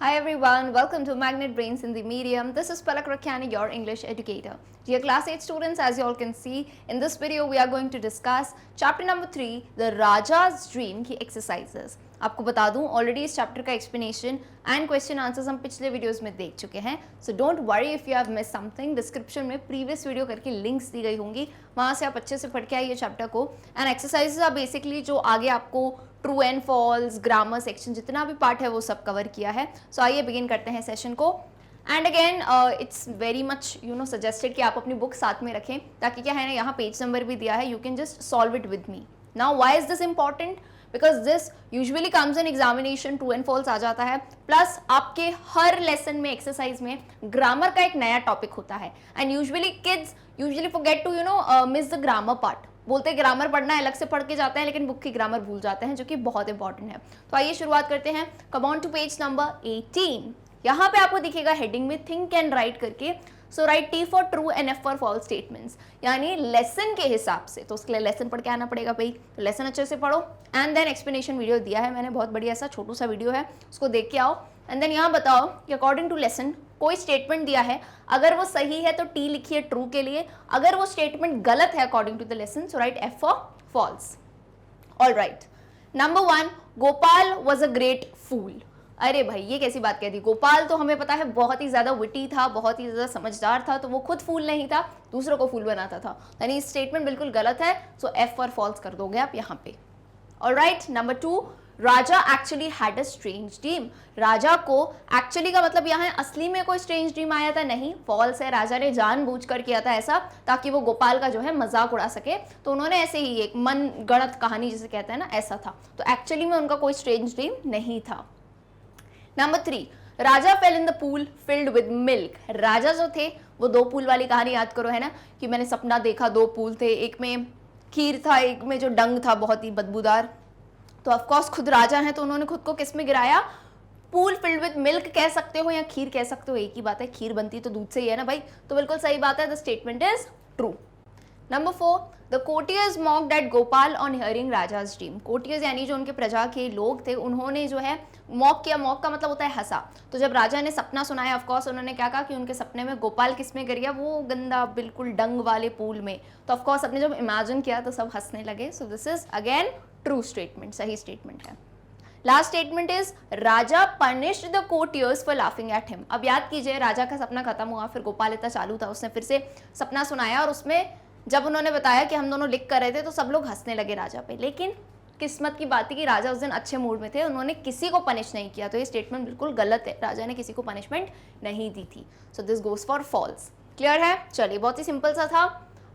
Hi everyone, welcome to Magnet Brains in the Medium. This is Palak Rakhani, your English educator. Dear class 8 students, as you all can see, in this video we are going to discuss chapter number 3, The Raja's Dream की exercises. आपको बता दूं already इस chapter का explanation and question answers हम पिछले videos में देख चुके हैं, so don't worry if you have miss something. Description में प्रीवियस वीडियो करके लिंक्स दी गई होंगी, वहां से आप अच्छे से पढ़ के आइए चैप्टर को. एंड एक्सरसाइजेस आर बेसिकली जो आगे आपको true and false, grammar section जितना भी पार्ट है वो सब कवर किया है. सो आइए बिगिन करते हैं सेशन को. And again it's very much suggested कि आप अपनी बुक साथ में रखें, ताकि क्या है ना, यहाँ पेज नंबर भी दिया है, you can just solve it with me. Now why is this important? Because this usually comes in examination, true and false आ जाता है, प्लस आपके हर लेसन में, एक्सरसाइज में ग्रामर का एक नया टॉपिक होता है. And usually kids usually forget to miss the grammar part. बोलते ग्रामर पढ़ना है, अलग से पढ़ के जाते हैं, लेकिन बुक की ग्रामर भूल जाते हैं, जो कि बहुत इंपॉर्टेंट है. तो आइए शुरुआत करते हैं. Come on to page number 18. यहाँ पे आपको दिखेगा हेडिंग में थिंक एंड राइट करके. So write T for true and F for false statements, यानी लेसन के हिसाब से. तो उसके लिए लेसन पढ़ के आना पड़ेगा भाई, तो लेसन अच्छे से पढ़ो. एंड देन एक्सप्लेनेशन वीडियो दिया है मैंने, बहुत बढ़िया सा छोटू सा वीडियो है, उसको देख के आओ. एंड देन यहाँ बताओ कि अकॉर्डिंग टू लेसन कोई स्टेटमेंट दिया है, अगर वो सही है तो T लिखिए ट्रू के लिए, अगर वो स्टेटमेंट गलत है according to the lesson so write F for false. All right. Number 1, Gopal was a great fool. अरे भाई ये कैसी बात कह दी. गोपाल तो हमें पता है बहुत ही ज्यादा विटी था, बहुत ही ज्यादा समझदार था, तो वो खुद फूल नहीं था, दूसरों को फूल बनाता था. यानी स्टेटमेंट बिल्कुल गलत है, सो F फॉर फॉल्स कर दोगे आप यहाँ पे. Alright. Number 2, Raja actually had a strange dream. राजा को एक्चुअली का मतलब यहाँ असली में कोई स्ट्रेंज ड्रीम आया था, नहीं, फॉल्स है. राजा ने जानबूझकर किया था ऐसा ताकि वो गोपाल का जो है मजाक उड़ा सके. तो उन्होंने ऐसे ही एक मन गढ़ंत कहानी जिसे कहते हैं ना, ऐसा था. तो एक्चुअली में उनका कोई स्ट्रेंज ड्रीम नहीं था. Number 3, Raja fell in the pool filled with milk. राजा जो थे वो 2 पूल वाली कहानी याद करो, है ना, कि मैंने सपना देखा 2 पूल थे, एक में खीर था, एक में जो डंग था बहुत ही बदबूदार. तो ऑफकोर्स खुद राजा हैं, तो उन्होंने खुद को किस में गिराया? पूल फिल्ड विद मिल्क कह सकते हो या खीर कह सकते हो, एक ही बात है. खीर बनती तो दूध से ही है ना भाई, तो बिल्कुल सही बात है. The statement is true. Number 4, the courtiers mocked at Gopal on hearing Raja's dream. Courtiers यानी जो उनके प्रजा के लोग थे, उन्होंने जो है मॉक किया. मॉक का मतलब होता है हंसा. तो जब राजा ने सपना सुनाया, ऑफकोर्स उन्होंने क्या कहा कि उनके सपने में गोपाल किस में गिर गया? वो गंदा बिल्कुल डंग वाले पूल में. तो ऑफकोर्स अपने जब इमेजिन किया तो सब हंसने लगे. So this is again true statement, सही स्टेटमेंट है. Last statement is Raja punished the courtiers for laughing at him. अब याद कीजिए, राजा का सपना खत्म हुआ, फिर गोपाल इतना चालू था, उसने फिर से सपना सुनाया, और उसमें जब उन्होंने बताया कि हम दोनों लिख कर रहे थे तो सब लोग हंसने लगे राजा पे. लेकिन किस्मत की बात है कि राजा उस दिन अच्छे मूड में थे, उन्होंने किसी को पनिश नहीं किया. तो ये स्टेटमेंट बिल्कुल गलत है, राजा ने किसी को पनिशमेंट नहीं दी थी. So this goes for false. Clear है? चलिए, बहुत ही सिंपल सा था.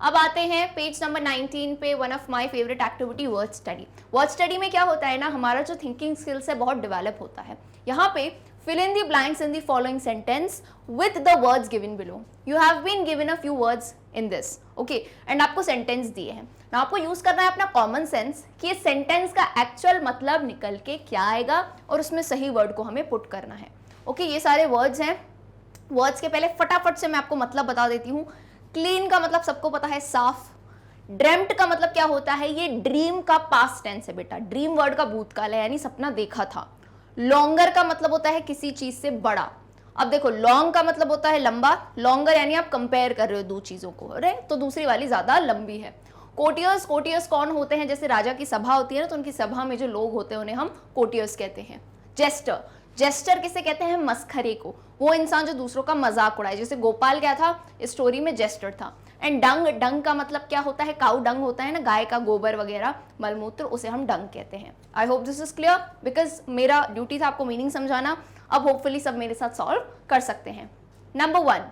अब आते हैं पेज नंबर 19 पे. One of my favourite activity, word study. Word study में क्या होता है ना, हमारा जो थिंकिंग स्किल्स है बहुत डेवलप होता है. यहाँ पे fill in the blanks in the following sentence with the words given below. You have been given a few words in this, okay, and आपको sentence दिए हैं. Now आपको यूज करना है अपना common sense कि इस sentence का actual मतलब निकल के क्या आएगा, और उसमें सही word को हमें put करना है. Okay, ये सारे words हैं. words के पहले फटाफट से मैं आपको मतलब बता देती हूँ. clean का मतलब सबको पता है, साफ. dreamt का मतलब क्या होता है? ये dream का past tense है बेटा. dream word का भूतकाल है, यानी सपना देखा था. लॉन्गर का मतलब होता है किसी चीज से बड़ा. अब देखो, लॉन्ग का मतलब होता है लंबा. लॉन्गर यानी आप कंपेयर कर रहे हो 2 चीजों को, अरे तो दूसरी वाली ज्यादा लंबी है. कोटियर्स, कोटियर्स कौन होते हैं? जैसे राजा की सभा होती है ना, तो उनकी सभा में जो लोग होते हैं उन्हें हम कोटियर्स कहते हैं. जेस्टर, जेस्टर किसे कहते हैं? मस्खरे को. वो इंसान जो दूसरों का मजाक उड़ाए. जैसे गोपाल क्या था स्टोरी में? जेस्टर था. एंड डंग, डंग का मतलब क्या होता है? काउ डंग होता है ना, गाय का गोबर वगैरह, मलमूत्र, उसे हम डंग कहते हैं. आई hope this is clear, because मेरा ड्यूटी था आपको मीनिंग समझाना. अब होपफुली सब मेरे साथ सॉल्व कर सकते हैं. Number 1,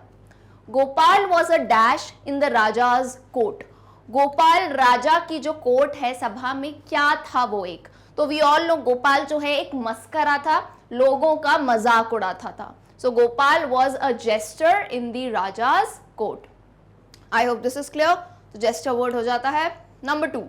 Gopal was a dash in the Raja's court. Gopal राजा की जो कोर्ट है, सभा में, क्या था वो? एक. तो वी ऑल नो गोपाल जो है एक मस्करा था, लोगों का मजाक उड़ाता था. So Gopal was a jester in the Raja's court. I hope this is clear. तो जेस्टर वर्ड हो जाता है. Number 2,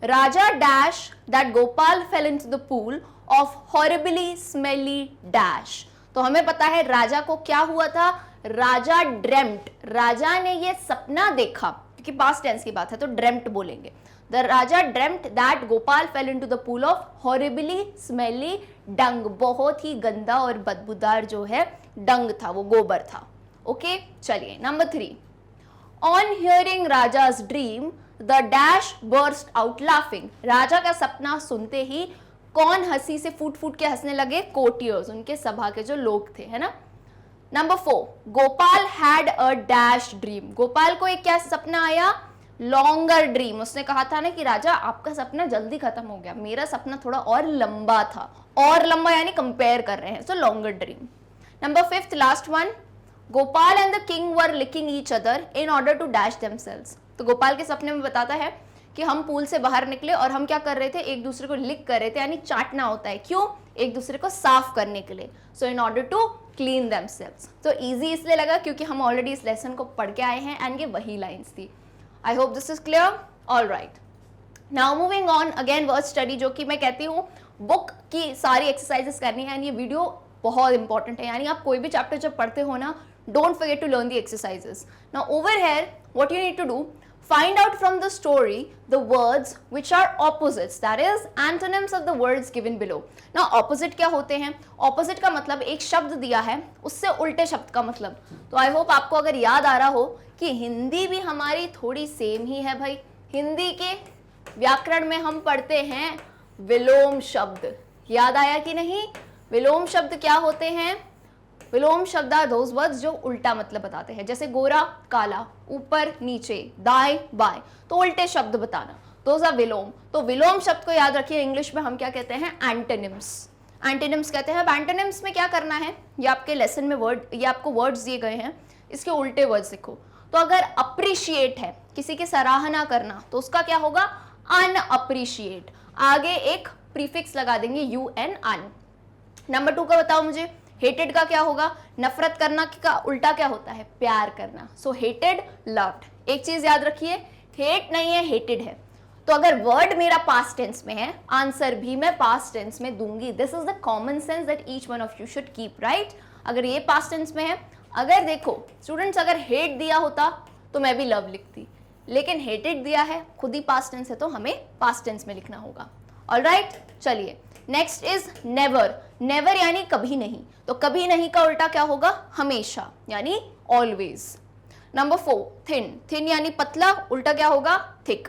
Raja dash that Gopal fell into the pool of horribly smelly dash. तो हमें पता है राजा को क्या हुआ था? राजा ड्रेम्ट, राजा ने ये सपना देखा, क्योंकि पास्ट टेंस की बात है तो ड्रेम्ट बोलेंगे. The Raja dreamt that Gopal fell into the pool of horribly smelly dung, बहुत ही गंदा और बदबूदार जो है डंग था, वो गोबर था। ओके चलिए number 3, on hearing Raja's dream the dash burst out laughing, राजा का सपना सुनते ही कौन हंसी से फूट फूट के हंसने लगे, कोर्टियर्स, उनके सभा के जो लोग थे, है ना। Number 4, Gopal had a dash dream, Gopal को एक क्या सपना आया, लॉन्गर ड्रीम, उसने कहा था ना कि राजा आपका सपना जल्दी खत्म हो गया, मेरा सपना थोड़ा और लंबा था, और लंबा यानी कंपेयर कर रहे हैं, so longer dream. Number 5 last one, Gopal and the king were licking each other in order to dash themselves, तो गोपाल के सपने में बताता है कि हम पूल से बाहर निकले और हम क्या कर रहे थे, एक दूसरे को लिक कर रहे थे, यानी चाटना होता है, क्यों, एक दूसरे को साफ करने के लिए, so in order to clean themselves. तो इजी इसलिए लगा क्योंकि हम ऑलरेडी इस लेसन को पढ़ के आए हैं एंड ये वही लाइंस थी। आई hope this is clear. All right, now moving on again word study, जो कि मैं कहती हूँ बुक की सारी एक्सरसाइजेस करनी है एंड ये वीडियो बहुत इंपॉर्टेंट है, यानी आप कोई भी चैप्टर जब पढ़ते हो ना, don't forget to learn the exercises. Now over here what you need to do, find out from the story the words which are opposites, that is antonyms of the words given below. Now opposite क्या होते हैं, opposite का मतलब एक शब्द दिया है उससे उल्टे शब्द का मतलब, तो आई होप आपको अगर याद आ रहा हो कि हिंदी भी हमारी थोड़ी सेम ही है भाई, हिंदी के व्याकरण में हम पढ़ते हैं विलोम शब्द, याद आया कि नहीं, विलोम शब्द क्या होते हैं, विलोम शब्द आर दोज वर्ड्स जो उल्टा मतलब बताते हैं, जैसे गोरा काला, ऊपर नीचे, दाएं बाएं, तो उल्टे शब्द बताना, दोज आर विलोम। तो विलोम शब्द को याद रखिए, इंग्लिश में हम क्या कहते हैं, एंटोनिम्स, एंटोनिम्स कहते हैं। अब एंटोनिम्स में क्या करना है, ये आपके लेसन में वर्ड, ये आपको वर्ड्स दिए गए हैं, इसके उल्टे वर्ड्स लिखो। तो अगर अप्रिशिएट है, किसी की सराहना करना, तो उसका क्या होगा, अनअप्रिशिएट, आगे एक प्रीफिक्स लगा देंगे UN अन। नंबर 2 का बताओ मुझे, हेटेड का क्या होगा, नफरत करना का उल्टा क्या होता है, प्यार करना, सो हेटेड लव्ड। एक चीज याद रखिए, हेट नहीं है हेटेड है, तो अगर वर्ड मेरा पास्ट टेंस में है, आंसर भी मैं पास्ट टेंस में दूंगी, this is the common sense that each one of you should keep, right. अगर ये पास्ट टेंस में है, अगर देखो स्टूडेंट्स अगर हेट दिया होता तो मैं भी लव लिखती, लेकिन हेटेड दिया है, खुद ही पास्ट टेंस है, तो हमें पास्ट टेंस में लिखना होगा। ऑलराइट, चलिए नेक्स्ट इज नेवर, नेवर यानी कभी नहीं, तो कभी नहीं का उल्टा क्या होगा, हमेशा यानी ऑलवेज। नंबर 4 थिन, थिन यानी पतला, उल्टा क्या होगा, थिक।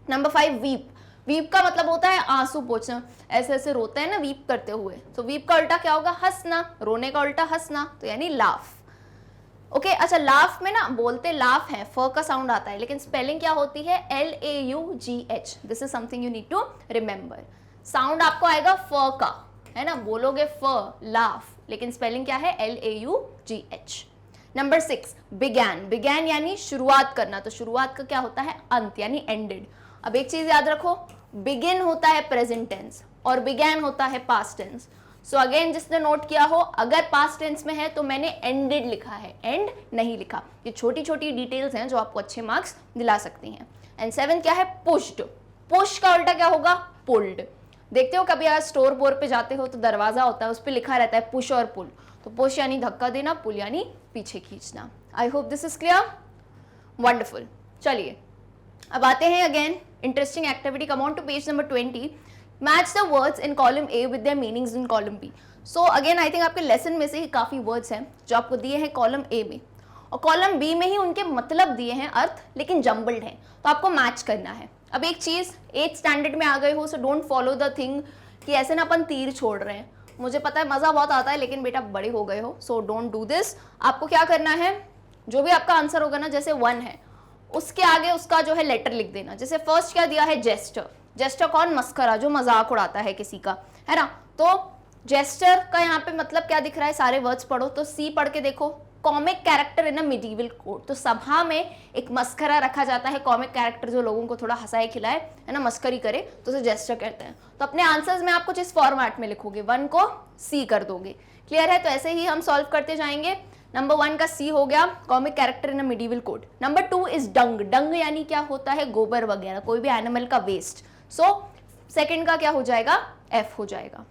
नंबर 5 वीप, वीप का मतलब होता है आंसू पोंछना, ऐसे ऐसे रोते हैं ना वीप करते हुए, तो वीप का उल्टा क्या होगा, हंसना, रोने का उल्टा हंसना, तो यानी लाफ। ओके अच्छा, लाफ में ना बोलते लाफ है, फ का साउंड आता है, लेकिन स्पेलिंग क्या होती है, LAUGH, this is something you need to remember. Sound आपको आएगा फ का, है ना, बोलोगे फ लाफ, लेकिन स्पेलिंग क्या है, LAUGH। नंबर 6 बिगैन, बिगैन यानी शुरुआत करना, तो शुरुआत का क्या होता है, अंत यानी एंडेड। अब एक चीज याद रखो, बिगिन होता है प्रेजेंट टेंस और बिगैन होता है पास्ट टेंस। सो अगेन जिसने नोट किया हो, अगर पास्ट टेंस में है तो मैंने एंडेड लिखा है, एंड नहीं लिखा। ये छोटी छोटी डिटेल्स हैं जो आपको अच्छे मार्क्स दिला सकती हैं। एंड 7 क्या है, पुश्ड, पुश का उल्टा क्या होगा, पुल्ड। देखते हो कभी अगर स्टोर बोर पे जाते हो तो दरवाजा होता है, उस पर लिखा रहता है पुश और पुल, तो पुश यानी धक्का देना, पुल यानी पीछे खींचना। I hope this is clear, wonderful. चलिए अब आते हैं again interesting activity, come on to page number 20, match the words in column A with their meanings in column B. So again I think आपके लेसन में से ही काफी words हैं जो आपको दिए हैं कॉलम ए में, और कॉलम बी में ही उनके मतलब दिए हैं अर्थ, लेकिन जम्बल्ड हैं, तो आपको मैच करना है। अब एक चीज 8th स्टैंडर्ड में आ गए हो, so don't follow the thing कि ऐसे ना अपन तीर छोड़ रहे हैं, मुझे पता है मजा बहुत आता है, लेकिन बेटा बड़े हो गए हो, सो डोंट डू दिस। आपको क्या करना है, जो भी आपका आंसर होगा ना, जैसे 1 है उसके आगे उसका जो है लेटर लिख देना। जैसे फर्स्ट क्या दिया है, जेस्टर, जेस्टर कौन, मस्करा, जो मजाक उड़ाता है किसी का, है ना। तो जेस्टर का यहाँ पे मतलब क्या दिख रहा है, सारे वर्ड्स पढ़ो, तो सी पढ़ के देखो, comic character in a medieval court, तो सभा में एक मस्करा रखा जाता है, कॉमिक कैरेक्टर जो लोगों को थोड़ा हंसाए खिलाए, है ना, मस्करी करे, तो उसे जेस्टर कहते हैं। तो अपने आंसर्स में आप कुछ इस फॉर्मेट में लिखोगे, 1 को सी कर दोगे, क्लियर है। तो ऐसे ही हम सॉल्व करते जाएंगे। नंबर 1 का सी हो गया, comic character in a medieval court. Number 2 is dung, dung यानी क्या होता है, गोबर वगैरह, कोई भी एनिमल का वेस्ट, सो सेकंड का क्या हो जाएगा, एफ हो जाएगा।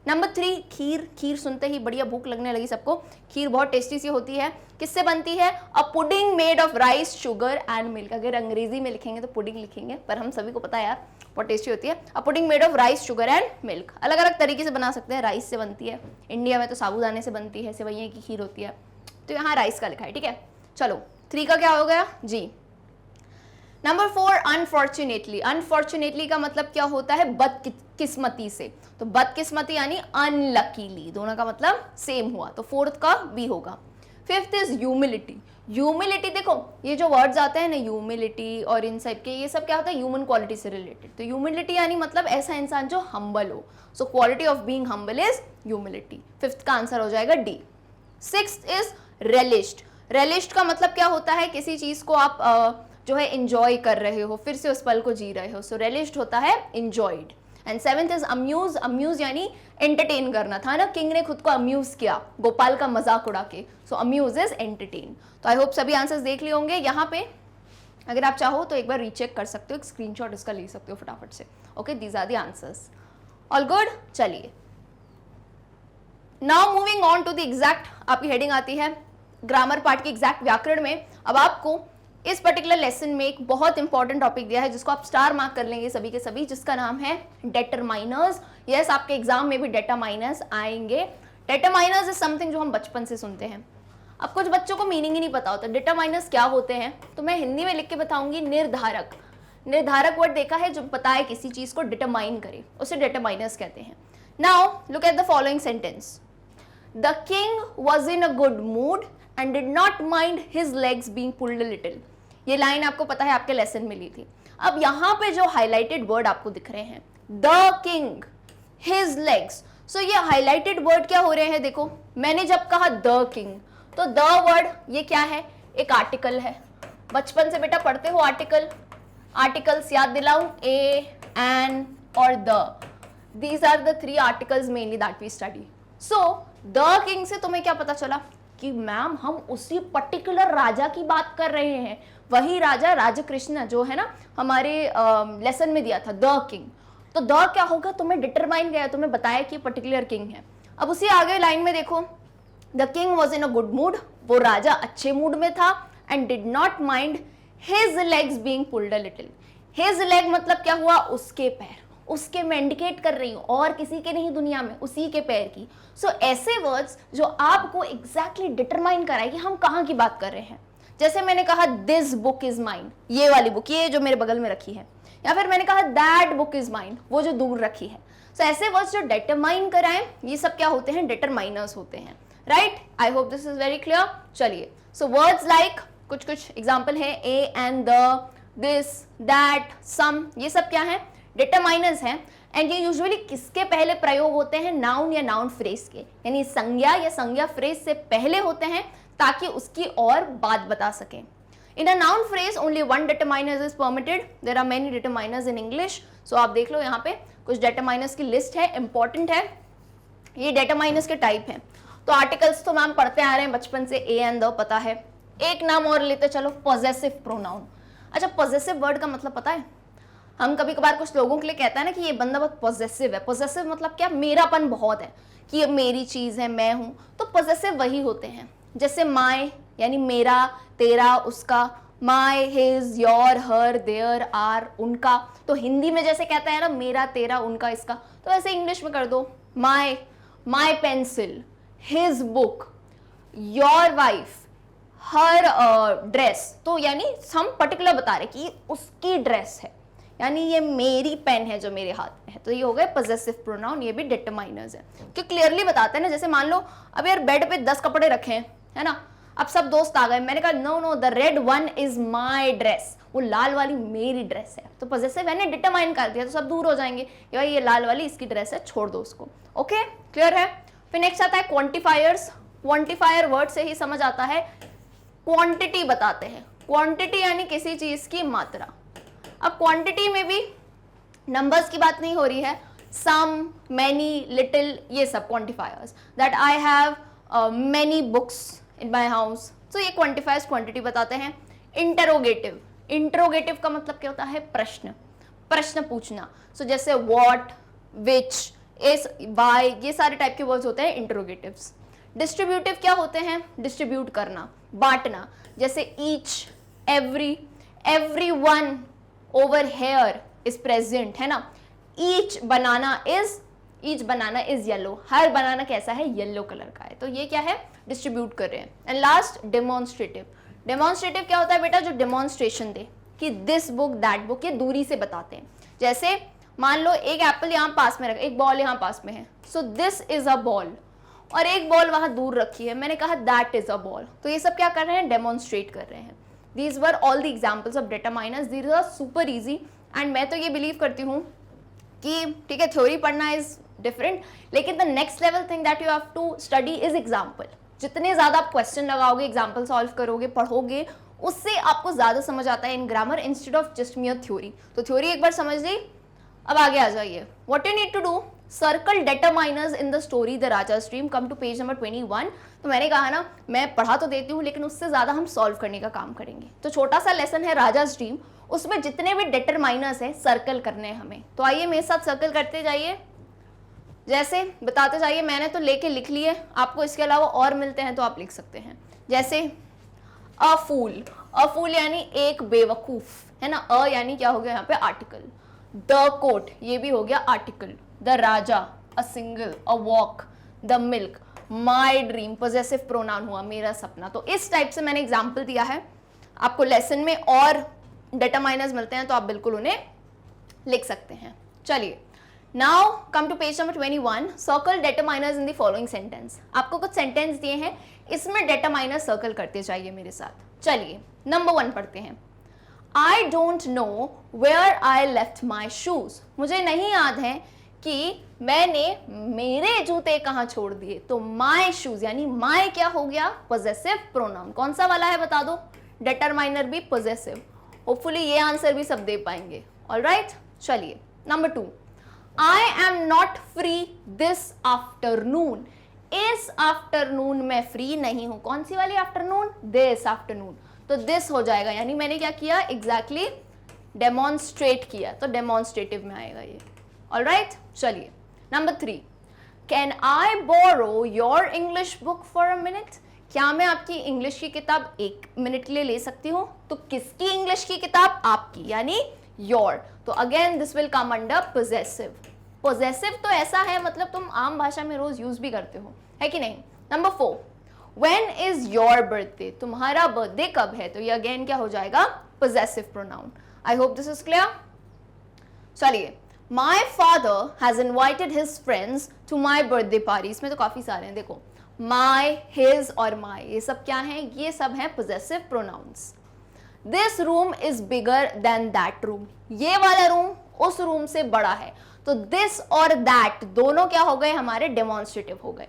नंबर 3 खीर। खीर सुनते ही बढ़िया भूख लगने लगी सबको। खीर बहुत टेस्टी सी होती है। किससे बनती है? A pudding made of rice, sugar and milk. अगर अंग्रेजी में लिखेंगे तो पुडिंग लिखेंगे, पर हम सभी को पता है यार बहुत टेस्टी होती है। A pudding made of rice, sugar and milk. अलग अलग तरीके से बना सकते हैं। राइस से बनती है, इंडिया में तो साबूदाने से बनती है, सेवइयां की खीर होती है, तो यहाँ राइस का लिखा है, ठीक है। चलो 3 का क्या हो गया जी। Number 4 unfortunately. अनफॉर्चुनेटली का मतलब क्या होता है? बदकिस्मती से। तो बदकिस्मती यानी अनलकीली, दोनों का मतलब सेम हुआ, तो 4th का बी होगा। 5th is humility. ह्यूमिलिटी देखो, ये जो वर्ड्स आते हैं ना, ह्यूमिलिटी और इन सब के, ये सब क्या होता है? ह्यूमन क्वालिटी से रिलेटेड। तो ह्यूमिलिटी यानी मतलब ऐसा इंसान जो हम्बल हो। So quality of being humble is humility. 5th का आंसर हो जाएगा डी। 6th is रेलिश्ड। रेलिश्ड का मतलब क्या होता है? किसी चीज को आप जो है इंजॉय कर रहे हो, फिर से उस पल को जी रहे हो। सो रेलिश्ड होता है enjoyed. And 7th is amuse. Amuse यानी एंटरटेन करना था ना, किंग ने खुद को अम्यूज किया गोपाल का मजाक उड़ा के। सो अम्यूज इज एंटरटेन। तो आई होप सभी आंसर्स देख लिए होंगे। यहाँ पे अगर आप चाहो तो एक बार रीचेक कर सकते हो, एक स्क्रीनशॉट इसका ले सकते हो फटाफट से। Okay, these are the answers. All good. चलिए now moving on to the exact, आपकी हेडिंग आती है ग्रामर पार्ट की एग्जैक्ट व्याकरण में। अब आपको इस पर्टिकुलर लेसन में एक बहुत इंपॉर्टेंट टॉपिक दिया है जिसको आप स्टार मार्क कर लेंगे सभी के सभी, जिसका नाम है डेटरमाइनर्स। यस, आपके एग्जाम में भी डेटरमाइनर्स आएंगे। डेटरमाइनर्स इज समथिंग जो हम बचपन से सुनते हैं। अब कुछ बच्चों को मीनिंग ही नहीं पता होता डेटरमाइनर्स क्या होते हैं, तो मैं हिंदी में लिख के बताऊंगी। निर्धारक। निर्धारक वर्ड देखा है जो बताए किसी चीज को डिटरमाइन करे, उसे डेटरमाइनर्स कहते हैं। Now look at the following sentence. The king was in a good mood and did not mind his legs being pulled a little. ये लाइन आपको पता है, आपके लेसन में ली थी। अब यहां पे जो हाईलाइटेड वर्ड आपको दिख रहे हैं, द किंग, हिज लेग्स, सो ये हाईलाइटेड वर्ड क्या हो रहे हैं? देखो, मैंने जब कहा द किंग, तो द वर्ड ये क्या है? एक आर्टिकल है। बचपन से बेटा पढ़ते हो आर्टिकल। आर्टिकल्स याद दिलाऊं? ए, एन और the. These are the 3 articles mainly that we study. So the king से तुम्हें क्या पता चला कि मैम हम उसी पर्टिकुलर राजा की बात कर रहे हैं, वही राजा राजकृष्ण जो है ना हमारे लेसन में दिया था, द किंग। तो द क्या होगा? तुम्हें डिटरमाइन गया, तुम्हें बताया कि पर्टिकुलर किंग है। अब उसी आगे लाइन में देखो, the king was in a good mood, वो राजा अच्छे मूड में था, and did not mind his legs being pulled a little. His leg मतलब क्या हुआ? उसके पैर। उसके मैं इंडिकेट कर रही हूं, और किसी के नहीं दुनिया में, उसी के पैर की। सो ऐसे वर्ड्स जो आपको एग्जैक्टली डिटरमाइन कराए कि हम कहां की बात कर रहे हैं। जैसे मैंने कहा दिस बुक इज माइन, ये वाली बुक, ये जो मेरे बगल में रखी है, या फिर मैंने कहा दैट बुक इज माइन, वो जो दूर रखी है। सो ऐसे वर्ड्स जो डिटरमाइन कराएं, ये सब क्या होते हैं? डिटरमाइनर्स होते हैं, right. I hope this is very clear. चलिए, सो वर्ड्स लाइक कुछ एग्जाम्पल है, a and the, this, that, some, ये सब क्या है? डिटरमाइनर्स हैं। एंड ये यूजुअली किसके पहले प्रयोग होते हैं? नाउन या नाउन फ्रेज के, यानी संज्ञा या संज्ञा फ्रेज से पहले होते हैं, ताकि उसकी और बात बता सकें। In a noun phrase only one determiner is permitted. There are many determiners in English. So आप देख लो, यहाँ पे कुछ डिटरमाइनर्स की लिस्ट है, इंपॉर्टेंट है। ये डिटरमाइनर्स के टाइप हैं। तो आर्टिकल्स तो मैम पढ़ते आ रहे हैं बचपन से, ए एंड द पता है। एक नाम और लेते चलो, पॉजेसिव प्रोनाउन। अच्छा, पॉजेसिव वर्ड का मतलब पता है? हम कभी कभार कुछ लोगों के लिए कहता है ना कि ये बंदा बहुत पॉजेसिव है। पॉजेसिव मतलब क्या? मेरापन बहुत है, कि ये मेरी चीज है, मैं हूं। तो पॉजेसिव वही होते हैं, जैसे माय यानी मेरा, तेरा, उसका, my, his, your, her, their, our, उनका। तो हिंदी में जैसे कहता है ना मेरा, तेरा, उनका, इसका, तो ऐसे इंग्लिश में कर दो, my pencil, his book, your wife, her dress. तो यानी हम पर्टिकुलर बता रहे कि उसकी ड्रेस है, यानी ये मेरी पेन है जो मेरे हाथ में है। तो ये हो गए पॉजेसिव प्रोनाउन, ये भी डिटरमाइनर्स है, कि क्लियरली बताते हैं ना। जैसे मान लो अब यार बेड पे 10 कपड़े रखे हैं, है ना, अब सब दोस्त आ गए, मैंने कहा no no the red one is my dress, वो लाल वाली मेरी ड्रेस है। तो पॉजेसिव मैंने डिटरमाइन कर दिया, तो सब दूर हो जाएंगे कि भाई ये लाल वाली इसकी ड्रेस है, छोड़ दो उसको। ओके, क्लियर है। फिर नेक्स्ट आता है क्वांटिफायर्स। क्वांटिफायर वर्ड से ही समझ आता है, क्वांटिटी बताते हैं। क्वांटिटी यानी किसी चीज की मात्रा। अब क्वांटिटी में भी नंबर्स की बात नहीं हो रही है, सम, मैनी, लिटिल, ये सब quantifiers. That I have many books in my house, तो ये क्वांटिफायर्स क्वांटिटी बताते हैं। इंटरोगेटिव, का मतलब क्या होता है? प्रश्न, प्रश्न पूछना। सो जैसे व्हाट, विच, इस, बाय, ये सारे टाइप के वर्ड्स होते हैं इंटरोगेटिव्स। डिस्ट्रीब्यूटिव क्या होते हैं? डिस्ट्रीब्यूट करना, बांटना, जैसे each, every, every one over here is present, है ना। ईच बनाना इज येलो, हर बनाना कैसा है? येलो कलर का है, तो ये क्या है? डिस्ट्रीब्यूट कर रहे हैं। And last demonstrative. डेमोन्स्ट्रेटिव क्या होता है बेटा? जो डेमोन्स्ट्रेशन दे कि दिस बुक दैट बुक, ये दूरी से बताते हैं। जैसे मान लो एक एप्पल यहाँ पास में रखा, एक बॉल यहाँ पास में है, so this is a ball, और एक बॉल वहां दूर रखी है, मैंने कहा दैट इज अ बॉल। तो ये सब क्या कर रहे हैं? डेमोन्स्ट्रेट कर रहे हैं। These were all the examples of determiners, these are super easy. And मैं तो ये बिलीव करती हूँ कि ठीक है, थ्योरी पढ़ना इज डिफरेंट, लेकिन the next level thing that you have to study is example. जितने ज्यादा आप क्वेश्चन लगाओगे, एग्जाम्पल सॉल्व करोगे, पढ़ोगे, उससे आपको ज्यादा समझ आता है in grammar instead of just mere theory. तो थ्योरी एक बार समझ ली, अब आगे आ जाइए। What you need to do, circle determiners in the story the Raja's dream, come to page number 21। तो मैंने कहा ना, मैं पढ़ा तो देती हूँ, लेकिन उससे ज्यादा हम सॉल्व करने का काम करेंगे। तो छोटा सा लेसन है राजाज ड्रीम, उसमें जितने भी डेटरमाइनर्स है सर्कल करने हैं हमें। तो आइए मेरे साथ सर्कल करते जाइए, जैसे बताते जाइए। मैंने तो लेके लिख लिए, आपको इसके अलावा और मिलते हैं तो आप लिख सकते हैं। जैसे अ फूल, अ फूल यानी एक बेवकूफ, है ना। अ यानी क्या हो गया यहाँ पे? आर्टिकल। द कोट, ये भी हो गया article. The Raja, a single, a walk, the milk, my dream, possessive pronoun हुआ, मेरा सपना। तो इस टाइप से मैंने एग्जाम्पल दिया है। आपको लेसन में और डेटरमाइनर्स मिलते हैं तो आप बिल्कुल उन्हें लिख सकते हैं। चलिए, now come to page number 21। Circle determiners in the following sentence. आपको कुछ सेंटेंस दिए हैं, इसमें डेटरमाइनर सर्कल करते जाइए मेरे साथ। चलिए, नंबर 1 पढ़ते हैं। I don't know where I left my shoes. मुझे नहीं याद है कि मैंने मेरे जूते कहाँ छोड़ दिए। तो my shoes यानी my क्या हो गया? possessive pronoun। कौन सा वाला है बता दो? determiner भी possessive। होपफुली ये आंसर भी सब दे पाएंगे। ऑलराइट, चलिए number 2। I am not free this afternoon. इस आफ्टरनून में फ्री नहीं हूं। कौन सी वाली आफ्टरनून? This afternoon. तो दिस हो जाएगा, यानी मैंने क्या किया? एग्जैक्टली डेमोन्स्ट्रेट किया, तो डेमोन्स्ट्रेटिव में आएगा ये। ऑलराइट, चलिए number 3। Can I borrow your English book for a minute? क्या मैं आपकी इंग्लिश की किताब 1 मिनट के लिए ले सकती हूँ? तो किसकी इंग्लिश की किताब? आपकी, यानी योर। तो again this will come under possessive. Possessive तो ऐसा है, मतलब तुम आम भाषा में रोज यूज भी करते हो, है कि नहीं। Number 4। When is your birthday? तुम्हारा बर्थडे कब है? तो ये अगेन क्या हो जाएगा? possessive pronoun. I hope this is clear. चलिए, my father has invited his friends to my birthday party. इसमें तो काफी सारे हैं, देखो my, his और my, ये सब क्या हैं? ये सब हैं possessive pronouns. This room is bigger than that room. ये वाला रूम उस रूम से बड़ा है। तो this और that दोनों क्या हो गए? हमारे demonstrative हो गए।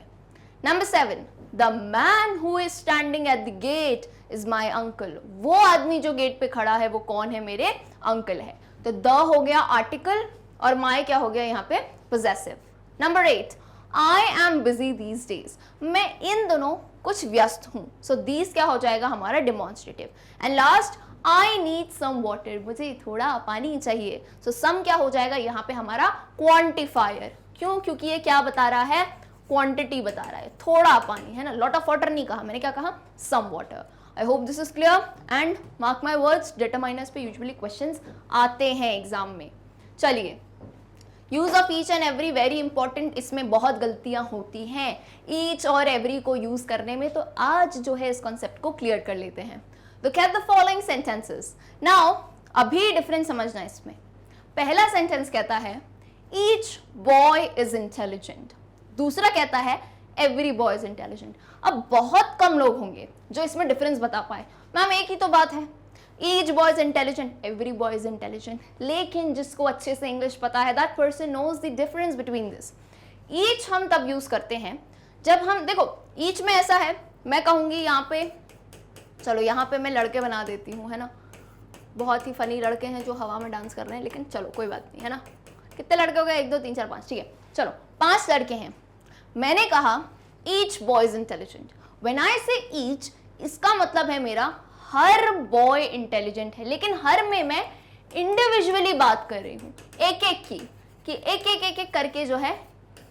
Number 7। The man who is standing at the gate is my uncle. वो आदमी जो गेट पे खड़ा है वो कौन है? मेरे अंकल है। तो द हो गया आर्टिकल और my क्या हो गया यहाँ पे? possessive. Number 8। I am busy these days. मैं इन दोनों कुछ व्यस्त हूँ। So these क्या हो जाएगा? हमारा demonstrative. And last, I need some water. मुझे थोड़ा पानी चाहिए। So some क्या हो जाएगा यहाँ पे? हमारा quantifier। क्यों? क्योंकि ये क्या बता रहा है? क्वांटिटी बता रहा है, थोड़ा पानी, है ना। लॉट ऑफ वाटर नहीं कहा मैंने, क्या कहा? Some water. I hope this is clear and mark my words, determiners पे यूजुअली क्वेश्चंस आते हैं एग्जाम में। चलिए, use of each and every very important, इसमें बहुत गलतियां होती हैं ईच और एवरी को यूज करने में। तो आज जो है इस कॉन्सेप्ट को क्लियर कर लेते हैं। Look at the following sentences. Now अभी डिफरेंस समझना इसमें। पहला सेंटेंस कहता है ईच बॉय इज इंटेलिजेंट। दूसरा कहता है एवरी बॉय इज इंटेलिजेंट। अब बहुत कम लोग होंगे जो इसमें डिफरेंस बता पाए। मैम एक ही तो बात है, each boy is intelligent, every boy is intelligent. लेकिन जिसको अच्छे से इंग्लिश पता है, that person knows the difference between this. Each हम तब यूज करते हैं जब हम, देखो ईच में ऐसा है, मैं कहूंगी यहाँ पे, चलो यहाँ पे मैं लड़के बना देती हूँ, है ना। बहुत ही फनी लड़के हैं जो हवा में डांस कर रहे हैं, लेकिन चलो कोई बात नहीं, है ना। कितने लड़के हो गए? 1 2 3 4 5, ठीक है। चलो 5 लड़के हैं। मैंने कहा each boy is intelligent. When I से ईच, इसका मतलब है मेरा हर बॉय इंटेलिजेंट है, लेकिन हर में मैं इंडिविजुअली बात कर रही हूँ, एक एक की, कि एक एक करके जो है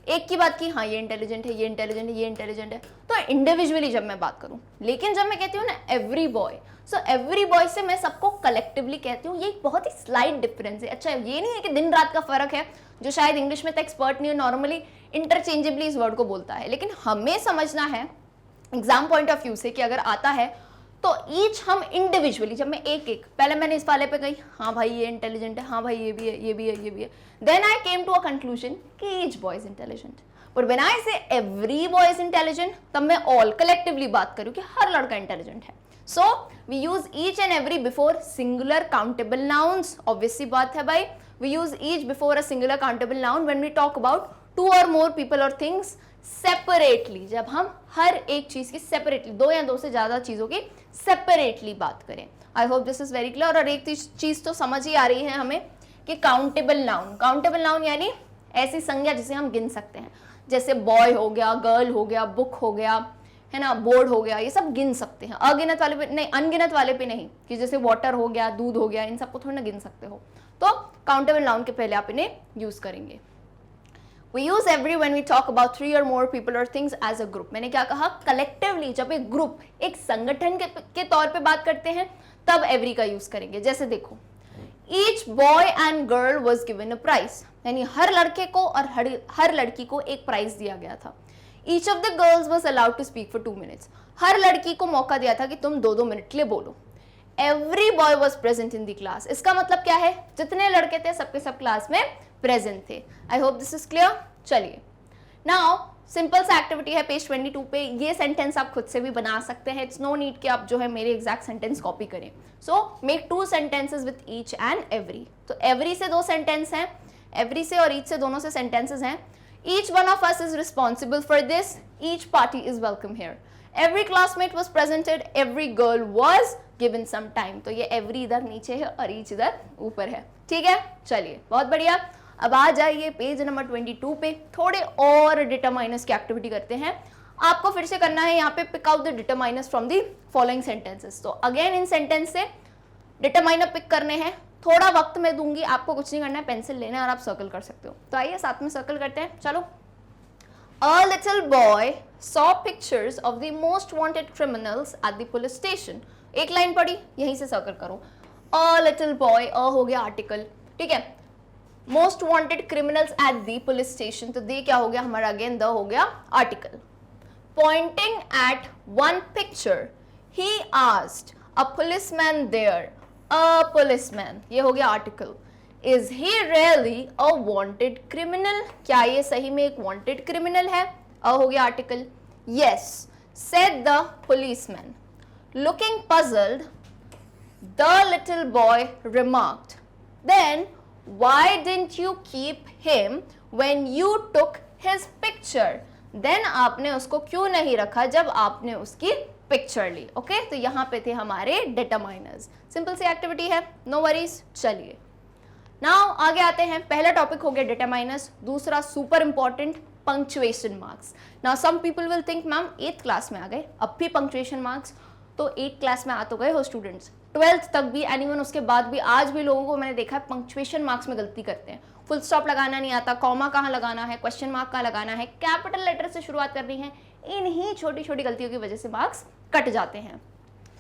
एक की बात की, हाँ ये इंटेलिजेंट है, ये इंटेलिजेंट है, ये इंटेलिजेंट है, तो इंडिविजुअली जब मैं बात करूं। लेकिन जब मैं कहती हूँ ना every boy, so every boy से मैं सबको कलेक्टिवली कहती हूँ, ये एक बहुत ही स्लाइट डिफरेंस है। अच्छा, ये नहीं है कि दिन रात का फर्क है, जो शायद इंग्लिश में तो एक्सपर्ट नहीं है, नॉर्मली इंटरचेंजेबली इस वर्ड को बोलता है, लेकिन हमें समझना है एग्जाम पॉइंट ऑफ व्यू से कि अगर आता है तो ईच हम इंडिविजुअली, जब मैं एक एक, पहले मैंने इस वाले पे गई, हाँ भाई ये इंटेलिजेंट है, हाँ भाई ये भी है, ये भी है, ये भी है, then I came to a conclusion कि each boy is intelligent. But when I say every boy is intelligent, तब मैं ऑल कलेक्टिवली बात करूं कि हर लड़का इंटेलिजेंट है। So we use each and every before singular countable nouns. Obvious सी बात है भाई, we use each before a singular countable noun when we talk about two or more people or things separately, जब हम हर एक चीज की सेपरेटली, दो या दो से ज्यादा चीजों की सेपरेटली बात करें। आई hope this is very clear. और एक चीज तो समझ ही आ रही है हमें कि काउंटेबल नाउन यानी ऐसी संज्ञा जिसे हम गिन सकते हैं, जैसे बॉय हो गया, गर्ल हो गया, बुक हो गया, है ना, बोर्ड हो गया, ये सब गिन सकते हैं। अगिनत वाले पे नहीं, अनगिनत वाले पे नहीं, कि जैसे वाटर हो गया, दूध हो गया, इन सबको थोड़ी ना गिन सकते हो। तो काउंटेबल नाउन के पहले आप इन्हें यूज करेंगे। We use every when we talk about 3 or more people or things as a group. मैंने क्या कहा, कलेक्टिवली जब एक ग्रुप, एक संगठन के तौर पे बात करते हैं तब every का यूज करेंगे। जैसे देखो, each boy and girl was given a prize, यानी हर लड़के को और हर लड़की को एक प्राइज दिया गया था। Each of the girls was allowed to speak for 2 minutes. हर लड़की को मौका दिया था कि तुम 2-2 मिनट के लिए बोलो। Every boy was present in the class. इसका मतलब क्या है, जितने लड़के थे सबके सब क्लास में प्रेजेंट थे। आई होप दिस इज क्लियर। चलिए, नाउ सिंपल सा एक्टिविटी है पेज 22 पे, ये सेंटेंस आप खुद से भी बना सकते हैं। इट्स नो नीड कि आप जो है मेरे एग्जैक्ट सेंटेंस कॉपी करें। So make 2 sentences with each and every. तो एवरी से 2 सेंटेंस हैं, एवरी से और ईच से दोनों से सेंटेंसेस हैं। Each one of us is responsible for this, each party is welcome here. Every classmate was presented, every girl was given some time. तो ये एवरी इधर नीचे है और ईच इधर ऊपर है, ठीक है। चलिए, बहुत बढ़िया। अब आ जाइए पेज नंबर 22 पे, थोड़े और डिटरमाइनर्स की एक्टिविटी करते हैं। आपको फिर से करना है यहाँ पे pick out the determiners from the following sentences. तो अगेन इन सेंटेंस से डिटरमाइनर पिक करने हैं। थोड़ा वक्त मैं दूंगी, आपको कुछ नहीं करना है, पेंसिल लेना है और आप सर्कल कर सकते हो। तो आइए साथ में सर्कल करते हैं, चलो। A little boy saw pictures of the most wanted criminals at the police station. एक लाइन पढ़ी, यहीं से सर्कल करो। A little boy, अ हो गया आर्टिकल, ठीक है। Most wanted criminals at the police station, तो दे क्या हो गया हमारा, अगेन द हो गया article. Pointing at one picture, he asked a policeman there, a policeman, ये हो गया article. Is he really a wanted criminal, क्या ये सही में एक वांटेड क्रिमिनल है, अ हो गया article. Yes, said the policeman. Looking puzzled, the little boy remarked, then why didn't you keep him when you took his picture? then आपने उसको क्यों नहीं रखा जब आपने उसकी पिक्चर ली। ओके, तो यहाँ पे थे हमारे डिटरमाइनर्स। सिंपल सी एक्टिविटी है, नो वरीज। चलिए, नाउ आगे आते हैं। पहला टॉपिक हो गया डिटरमाइनर्स, दूसरा super important punctuation marks. Now some people will think ma'am 8th class में आ गए, अब भी पंक्चुएशन मार्क्स। तो 8th क्लास में आ तो गए हो स्टूडेंट्स, 12th तक भी, एनीवन उसके बाद भी, आज भी लोगों को मैंने देखा है पंक्चुएशन मार्क्स में गलती करते हैं। फुल स्टॉप लगाना नहीं आता, कॉमा कहाँ लगाना है, क्वेश्चन मार्क कहाँ लगाना है, कैपिटल लेटर से शुरुआत करनी है, इन्हीं छोटी छोटी गलतियों की वजह से मार्क्स कट जाते हैं।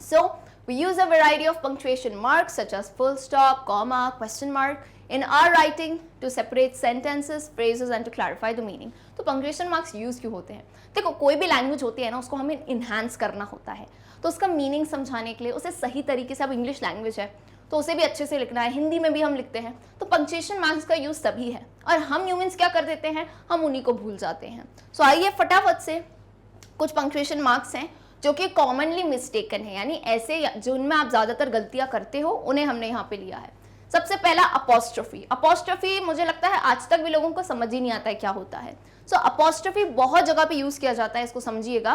So we use a variety of punctuation marks such as full stop, comma, question mark in our writing to separate sentences, phrases and to clarify the meaning. तो पंक्चुएशन मार्क्स यूज क्यों होते हैं? देखो, कोई भी language होती है ना, उसको हमें इन्हांस करना होता है, तो उसका मीनिंग समझाने के लिए उसे सही तरीके से, अब इंग्लिश लैंग्वेज है तो उसे भी अच्छे से लिखना है, हिंदी में भी हम लिखते हैं, तो पंक्चुएशन मार्क्स का यूज तभी है। और हम ह्यूमंस क्या कर देते हैं, हम उन्हीं को भूल जाते हैं। सो आइए फटाफट से कुछ पंक्चुएशन मार्क्स हैं जो कि कॉमनली मिस्टेकन है, यानी ऐसे जिनमें आप ज्यादातर गलतियां करते हो, उन्हें हमने यहाँ पे लिया है। सबसे पहला अपोस्ट्रोफी। अपोस्ट्रोफी मुझे लगता है आज तक भी लोगों को समझ ही नहीं आता है क्या होता है। सो अपोस्ट्रोफी बहुत जगह पे यूज किया जाता है, इसको समझिएगा।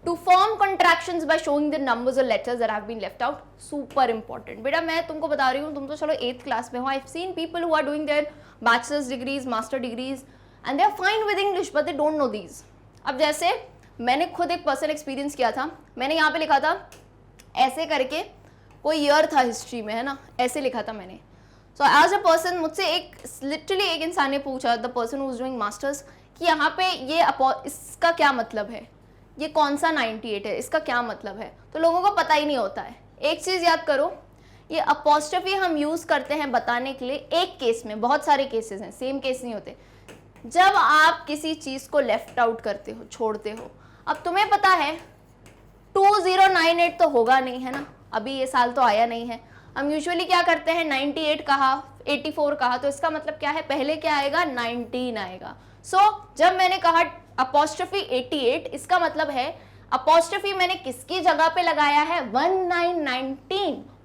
To form contractions by showing the numbers or letters that have been left out. Super important बेटा, मैं तुमको बता रही हूँ, तुम तो चलो 8th क्लास में हो। I have seen people who are doing their bachelor's degrees, master degrees and they are fine with English but they don't know these. अब जैसे मैंने खुद एक पर्सनल एक्सपीरियंस किया था, मैंने यहाँ पे लिखा था ऐसे करके, कोई ईयर था हिस्ट्री में, है ना, ऐसे लिखा था मैंने। सो एज अ पर्सन, मुझसे एक लिटरली एक इंसान ने पूछा, the person who is doing masters, कि यहाँ पे ये इसका क्या मतलब है, ये कौन सा 98 है, इसका क्या मतलब है, तो लोगों को पता ही नहीं होता है। एक चीज याद करो, ये अपॉस्ट्रोफी हम यूज करते हैं बताने के लिए एक केस में, बहुत सारे केसेस हैं, सेम केस नहीं होते, जब आप किसी चीज को लेफ्ट आउट करते हो, छोड़ते हो। अब तुम्हें पता है 2098 तो होगा नहीं, है ना, अभी ये साल तो आया नहीं है। हम यूजुअली क्या करते हैं, 98 कहा, 84 कहा, तो इसका मतलब क्या है, पहले क्या आएगा, 19 आएगा। सो जब मैंने कहा अपॉस्ट्रोफी 88, इसका मतलब है अपॉस्ट्रोफी मैंने किसकी जगह पे लगाया है,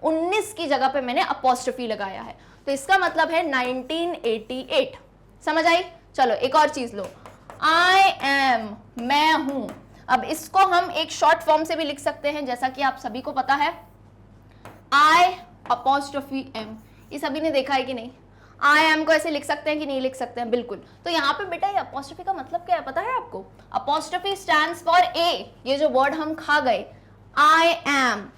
19 की जगह पे मैंने अपॉस्ट्रोफी लगाया है, तो इसका मतलब है 1988। समझ आई? चलो एक और चीज लो, आई एम, मैं हूं। अब इसको हम एक शॉर्ट फॉर्म से भी लिख सकते हैं, जैसा कि आप सभी को पता है, आई अपॉस्ट्रोफी एम। ये सभी ने देखा है कि नहीं? आई एम को ऐसे लिख सकते हैं कि नहीं लिख सकते हैं? बिल्कुल। तो यहाँ पे बेटा ये अपॉस्ट्रोफी का मतलब क्या है पता है आपको? अपॉस्ट्रोफी स्टैंड्स फॉर ए, ये जो वर्ड हम खा गए, आई एम,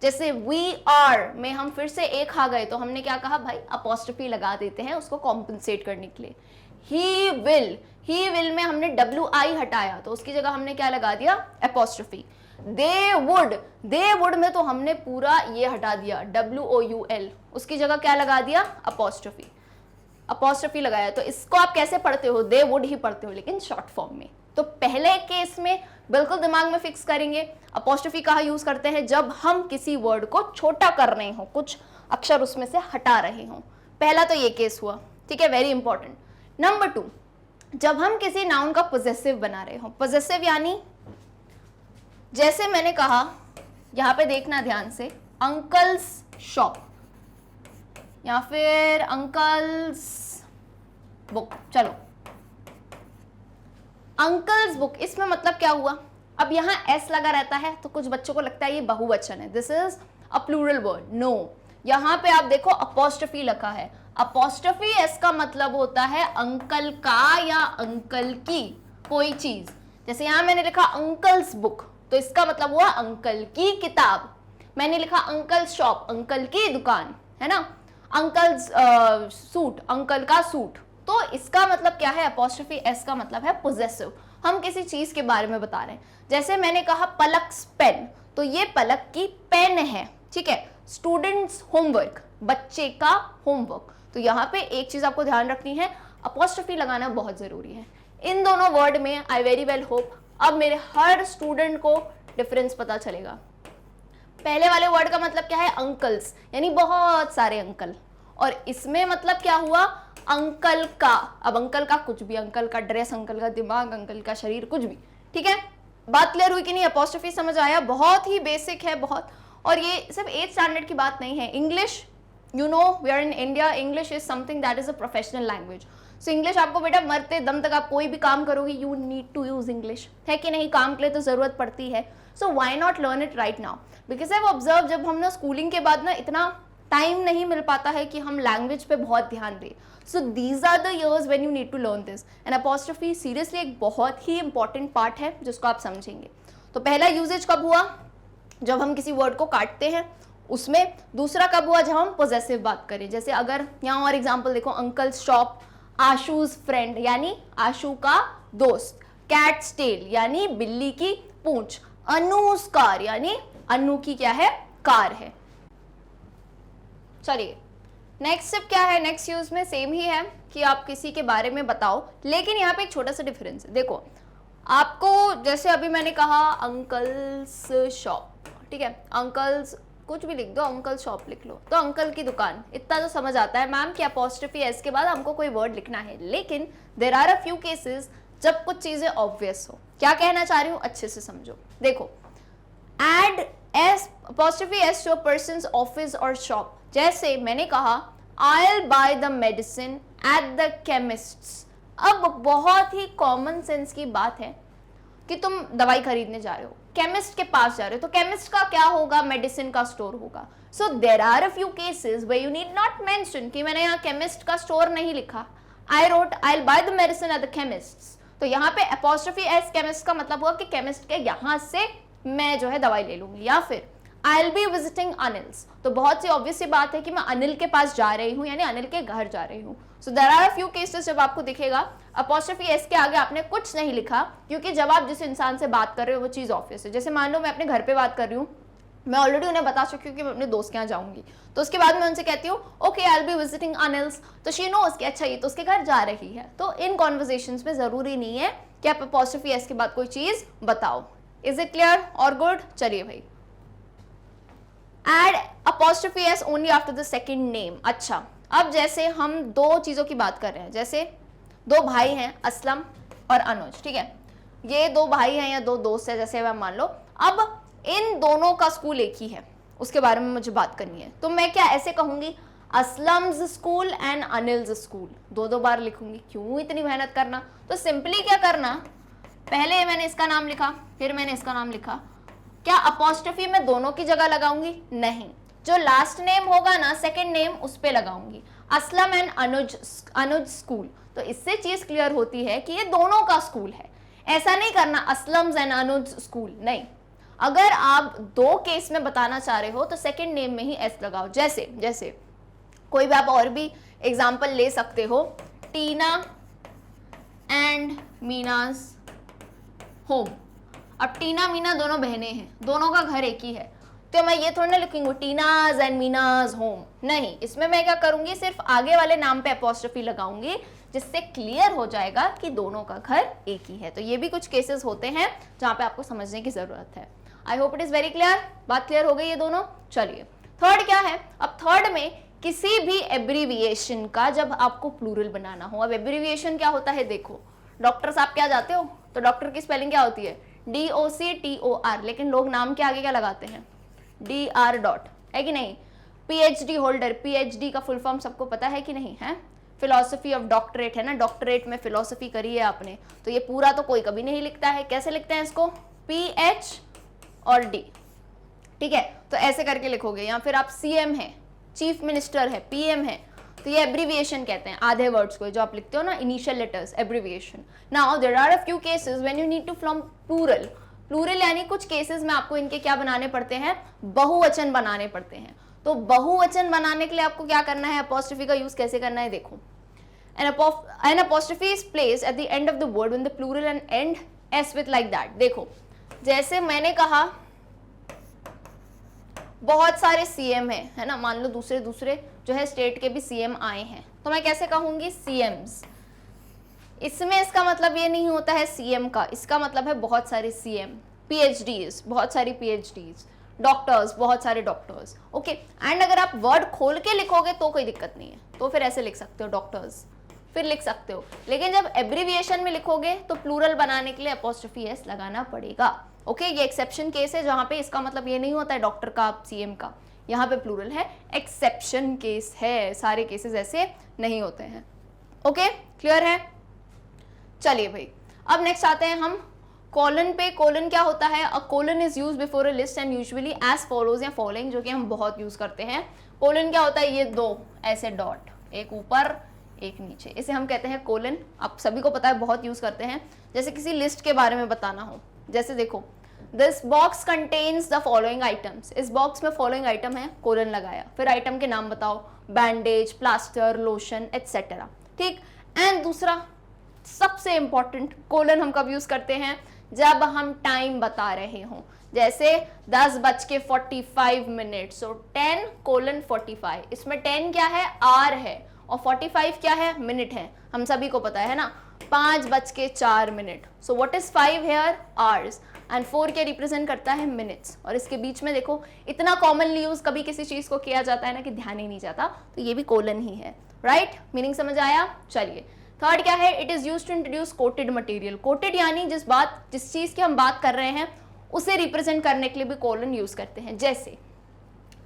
जैसे वी आर में हम फिर से ए खा गए, तो हमने क्या कहा भाई, अपॉस्ट्रोफी लगा देते हैं उसको कॉम्पनसेट करने के लिए। ही विल, ही विल में हमने WI हटाया, तो उसकी जगह हमने क्या लगा दिया, अपॉस्ट्रोफी। दे वुड में तो हमने पूरा ये हटा दिया, WOUL, उसकी जगह क्या लगा दिया, अपॉस्ट्रोफी लगाया। तो इसको आप कैसे पढ़ते हो, दे वुड ही पढ़ते हो, लेकिन शॉर्ट फॉर्म में। तो पहले केस में बिल्कुल दिमाग में फिक्स करेंगे, अपॉस्ट्रोफी कहाँ यूज करते हैं, जब हम किसी वर्ड को छोटा कर रहे हो, कुछ अक्षर उसमें से हटा रहे हो। पहला तो ये केस हुआ, ठीक है, वेरी इंपॉर्टेंट। नंबर 2, जब हम किसी नाउन का पोजेसिव बना रहे हो, पोजेसिव यानी जैसे मैंने कहा, यहां पे देखना ध्यान से, अंकल्स शॉप या फिर अंकल्स बुक, चलो अंकल्स बुक, इसमें मतलब क्या हुआ, अब यहां एस लगा रहता है तो कुछ बच्चों को लगता है ये बहुवचन है, this is a plural word, no, यहां पे आप देखो अपॉस्ट्रोफी लिखा है। अपॉस्ट्रोफी एस का मतलब होता है अंकल का या अंकल की कोई चीज, जैसे यहां मैंने लिखा अंकल्स बुक, तो इसका मतलब हुआ अंकल की किताब। मैंने लिखा अंकल शॉप, अंकल की दुकान, है ना, अंकल्स सूट, अंकल का सूट, तो इसका मतलब क्या है, अपॉस्ट्रोफी एस का मतलब है पोजेसिव, हम किसी चीज के बारे में बता रहे हैं। जैसे मैंने कहा पलक्स पेन, तो ये पलक की पेन है, ठीक है। स्टूडेंट्स होमवर्क, बच्चे का होमवर्क, तो यहाँ पे एक चीज आपको ध्यान रखनी है, अपॉस्ट्रोफी लगाना बहुत जरूरी है इन दोनों वर्ड में। आई वेरी वेल होप अब मेरे हर स्टूडेंट को डिफरेंस पता चलेगा। पहले वाले वर्ड का मतलब क्या है, अंकल्स, यानी बहुत सारे अंकल, और इसमें मतलब क्या हुआ, अंकल का। अब अंकल का कुछ भी, अंकल का ड्रेस, अंकल का दिमाग, अंकल का शरीर, कुछ भी, ठीक है। बात क्लियर हुई कि नहीं? अपॉस्ट्रोफी समझ आया? बहुत ही बेसिक है, बहुत, और ये सिर्फ 8th स्टैंडर्ड की बात नहीं है। English, you know we are in India, English is something that is a professional language. So English आपको बेटा मरते दम तक आप कोई भी काम करोगे, you need to use English, है कि नहीं? काम के लिए तो जरूरत पड़ती है, so why not learn it right now, because I observe जब हम ना स्कूलिंग के बाद ना इतना टाइम नहीं मिल पाता है कि हम लैंग्वेज पे बहुत ध्यान दें। So these are the years when you need to learn this, and apostrophe seriously एक बहुत ही इंपॉर्टेंट पार्ट है जिसको आप समझेंगे। तो पहला यूजेज कब हुआ, जब हम किसी वर्ड को काटते हैं उसमें। दूसरा कब हुआ, जब हम पोजेसिव बात करें, जैसे अगर यहाँ और एग्जाम्पल देखो, अंकल शॉप, आशूज फ्रेंड यानी आशु का दोस्त, कैट्स टेल यानी बिल्ली की पूंछ, अनूस कार यानी अनु की क्या है, कार है। चलिए नेक्स्ट स्टेप क्या है, नेक्स्ट यूज में सेम ही है कि आप किसी के बारे में बताओ, लेकिन यहाँ पे एक छोटा सा डिफरेंस है। देखो आपको, जैसे अभी मैंने कहा अंकल्स शॉप, ठीक है, अंकल्स कुछ भी लिख दो, अंकल शॉप लिख लो, तो अंकल की दुकान, इतना तो समझ आता है मैम कि अपॉस्ट्रोफी एस के बाद हमको कोई वर्ड लिखना है। लेकिन there are a few cases जब कुछ चीजें ऑब्वियस हो। क्या कहना चाह रही हूँ, अच्छे से समझो। देखो add s apostrophe s to a person's office और शॉप, जैसे मैंने कहा I'll buy the medicine at the chemist's। अब बहुत ही कॉमन सेंस की बात है कि तुम दवाई खरीदने जा रहे हो, केमिस्ट के पास जा रहे हो, तो केमिस्ट का क्या होगा, मेडिसिन का स्टोर होगा। So there are a few cases where you need not mention कि मैंने यहाँ केमिस्ट का स्टोर नहीं लिखा, I wrote I'll buy the medicine at the chemist's, तो यहाँ पे अपॉस्ट्रोफी एस केमिस्ट का मतलब हुआ कि केमिस्ट के यहाँ से मैं जो है दवाई ले लूंगी। या फिर I will be visiting Anil's, तो बहुत सी ऑब्वियस सी बात है कि मैं अनिल के पास जा रही हूँ, यानी अनिल के घर जा रही हूँ। So there are a few cases जब आपको दिखेगा अपॉस्ट्रोफी एस के आगे आपने कुछ नहीं लिखा, क्योंकि जब आप जिस इंसान से बात कर रहे हो वो चीज़ ऑब्वियस है। जैसे मान लो मैं अपने घर पे बात कर रही हूँ, मैं ऑलरेडी उन्हें बता चुकी हूँ कि मैं अपने दोस्त के यहाँ जाऊंगी, तो उसके बाद मैं उनसे कहती हूँ okay I will be visiting Anil's, तो शी नोस कि अच्छा ये तो उसके घर जा रही है। तो इन कॉन्वर्जेशंस में जरूरी नहीं है कि आप अपॉस्ट्रोफी एस के बाद कोई चीज बताओ। इज इट क्लियर और गुड? चलिए भाई, add apostrophe s only after the second name. अच्छा, अब जैसे हम दो चीजों की बात कर रहे हैं, जैसे दो भाई हैं असलम और अनुज, ठीक है, ये दो भाई हैं या दो दोस्त हैं जैसे मैं मान लो, अब इन दोनों का स्कूल एक ही है, उसके बारे में मुझे बात करनी है, तो मैं क्या ऐसे कहूंगी Aslam's school and Anil's school, दो दो बार लिखूंगी, क्यों इतनी मेहनत करना? तो सिंपली क्या करना, पहले मैंने इसका नाम लिखा, फिर मैंने इसका नाम लिखा, क्या अपॉस्ट्रोफी में दोनों की जगह लगाऊंगी? नहीं, जो लास्ट नेम होगा ना सेकंड नेम उस पे लगाऊंगी, असलम एंड अनुज स्कूल। तो इससे चीज क्लियर होती है कि ये दोनों का स्कूल है। ऐसा नहीं करना असलम्स एंड अनुज स्कूल, नहीं। अगर आप दो केस में बताना चाह रहे हो तो सेकंड नेम में ही एस लगाओ। जैसे जैसे कोई भी आप और भी एग्जाम्पल ले सकते हो, टीना एंड मीनाज होम। अब टीना मीना दोनों बहनें हैं, दोनों का घर एक ही है, तो मैं ये थोड़ी ना लिखूंगी टीनाज एंड मीनाज होम, नहीं, इसमें मैं क्या करूंगी सिर्फ आगे वाले नाम पे अपॉस्ट्रोफी लगाऊंगी, जिससे क्लियर हो जाएगा कि दोनों का घर एक ही है। तो ये भी कुछ केसेस होते हैं जहां पे आपको समझने की जरूरत है। I hope it is very clear, बात क्लियर हो गई ये दोनों। चलिए थर्ड क्या है, अब थर्ड में किसी भी एब्रीविएशन का जब आपको प्लूरल बनाना हो, अब एब्रीविएशन क्या होता है, देखो डॉक्टर साहब क्या जाते हो तो डॉक्टर की स्पेलिंग क्या होती है DOCTOR, लेकिन लोग नाम के आगे क्या लगाते हैं DR डॉट, है कि नहीं? PhD होल्डर, PhD का फुल फॉर्म सबको पता है कि नहीं है? फिलोसफी ऑफ डॉक्टरेट है ना, डॉक्टरेट में फिलोसफी करी है आपने, तो ये पूरा तो कोई कभी नहीं लिखता है। कैसे लिखते हैं इसको? PH और D, ठीक है, तो ऐसे करके लिखोगे। या फिर आप CM है, चीफ मिनिस्टर है, PM है, तो ये एब्रीविएशन कहते हैं आधे वर्ड्स को जो आप लिखते हो ना, initial letters, abbreviation. Now there are a few cases when you need to from plural, plural यानी कुछ केसेस में आपको इनके क्या बनाने पड़ते हैं, बहुवचन बनाने पड़ते हैं। तो बहुवचन बनाने के लिए आपको क्या करना है, अपॉस्ट्रोफी का यूज कैसे करना है, देखो an apostrophe is placed at the end of the word when the plural and end s with like that। देखो जैसे मैंने कहा बहुत सारे CM है ना, मान लो दूसरे दूसरे जो है स्टेट के भी CM आए हैं, तो मैं कैसे कहूंगी CMs। इसमें इसका मतलब ये नहीं होता है CM का, इसका मतलब है बहुत सारे CM, PhDs बहुत सारी PhDs, डॉक्टर्स बहुत सारे डॉक्टर्स, ओके। एंड अगर आप वर्ड खोल के लिखोगे तो कोई दिक्कत नहीं है, तो फिर ऐसे लिख सकते हो डॉक्टर्स, फिर लिख सकते हो। लेकिन जब एब्रीविएशन में लिखोगे तो प्लूरल बनाने के लिए अपॉस्ट्रोफी एस लगाना पड़ेगा, ओके। ये एक्सेप्शन केस है जहां पे इसका मतलब ये नहीं होता है डॉक्टर का CM का, यहाँ पे प्लूरल है, एक्सेप्शन केस है, सारे केसेस ऐसे नहीं होते हैं, ओके क्लियर है। चलिए भाई अब नेक्स्ट आते हैं हम कॉलन पे। कॉलन क्या होता है, a colon is use before a list and usually as follows या फॉलोइंग, जो कि हम बहुत यूज करते हैं। कॉलन क्या होता है, ये दो ऐसे डॉट, एक ऊपर एक नीचे, इसे हम कहते हैं कॉलन। आप सभी को पता है, बहुत यूज करते हैं। जैसे किसी लिस्ट के बारे में बताना हो, जैसे देखो this box contains the following items, इस बॉक्स में फॉलोइंग आइटम है, कोलन लगाया, फिर आइटम के नाम बताओ, बैंडेज, प्लास्टर, लोशन एटसेट्रा, ठीक। एंड दूसरा सबसे इंपॉर्टेंट कोलन हम कब यूज करते हैं, जब हम टाइम बता रहे हों, जैसे 10:45, सो 10:45, इसमें 10 क्या है, आर है, और 45 क्या है, मिनट है, हम सभी को पता है ना, 5:04। So what is 5 here, hours, and 4 क्या रिप्रेजेंट करता है, मिनट्स। और इसके बीच में देखो इतना कॉमनली यूज कभी किसी चीज को किया जाता है ना कि ध्यान ही नहीं जाता, तो ये भी कोलन ही है, राइट। मीनिंग समझ आया। चलिए थर्ड क्या है, it is use to introduce quoted material. Quoted यानी जिस चीज की हम बात कर रहे हैं उसे रिप्रेजेंट करने के लिए भी कोलन यूज करते हैं। जैसे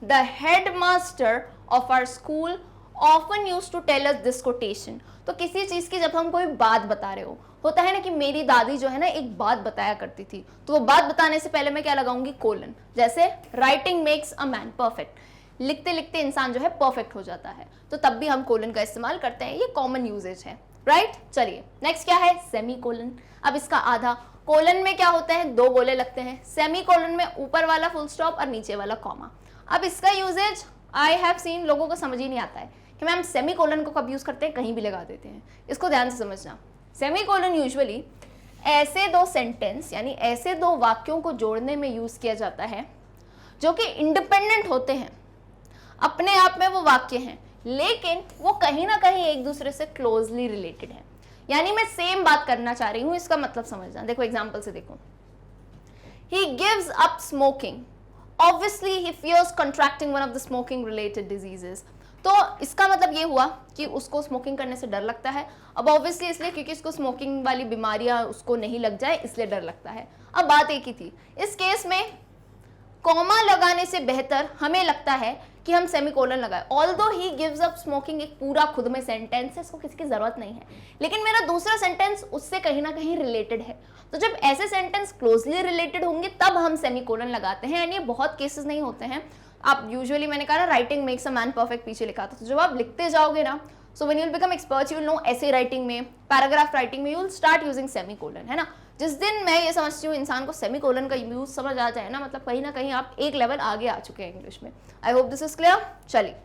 the headmaster of our school often use to tell us this quotation. तो किसी चीज की जब हम कोई बात बता रहे हो, होता है ना कि मेरी दादी जो है ना एक बात बताया करती थी, तो वो बात बताने से पहले मैं क्या लगाऊंगी, कोलन। जैसे writing makes a man perfect, लिखते लिखते इंसान जो है परफेक्ट हो जाता है, तो तब भी हम कोलन का इस्तेमाल करते हैं, ये कॉमन यूजेज है, राइट। चलिए नेक्स्ट क्या है, सेमी कोलन। अब इसका आधा कोलन में क्या होता है, दो गोले लगते हैं, सेमी कोलन में ऊपर वाला फुल स्टॉप और नीचे वाला कॉमा। अब इसका यूजेज आई हैव सीन लोगों को समझ ही नहीं आता है कि मैम सेमी कोलन को कब यूज करते हैं, कहीं भी लगा देते हैं। इसको ध्यान से समझना, सेमी कोलन यूजुअली ऐसे दो सेंटेंस यानी ऐसे दो वाक्यों को जोड़ने में यूज किया जाता है जो कि इंडिपेंडेंट होते हैं, अपने आप में वो वाक्य हैं, लेकिन वो कहीं ना कहीं एक दूसरे से क्लोजली रिलेटेड है। यानी मैं सेम बात करना चाह रही हूं, इसका मतलब समझना। देखो एग्जांपल से देखो, he gives up smoking, obviously he fears contracting one of the smoking related diseases। तो इसका मतलब ये हुआ कि उसको स्मोकिंग करने से डर लगता है। अब ऑब्वियसली इसलिए क्योंकि इसको स्मोकिंग वाली बीमारियां उसको नहीं लग जाए, इसलिए डर लगता है। अब बात एक ही थी, इस केस में कॉमा लगाने से बेहतर हमें लगता है कि हम सेमीकोलन लगाए। Although he gives up smoking एक पूरा खुद में सेंटेंस है, इसको किसी की जरूरत नहीं है, लेकिन मेरा दूसरा सेंटेंस उससे कहीं ना कहीं रिलेटेड है। तो जब ऐसे सेंटेंस क्लोजली रिलेटेड होंगे तब हम सेमीकोलन लगाते हैं, एंड ये बहुत केसेस नहीं होते हैं। आप यूजुअली, मैंने कहा ना, writing makes a man perfect पीछे लिखा था, तो जब आप लिखते जाओगे ना, so when you will become expert, you will know ऐसे राइटिंग में, पैराग्राफ राइटिंग में, you will start using semicolon, है ना। जिस दिन मैं ये समझती हूँ इंसान को सेमीकोलन का यूज समझ आ जाए ना, मतलब कहीं ना कहीं आप एक लेवल आगे आ चुके हैं इंग्लिश में। I hope this is clear. चलिए,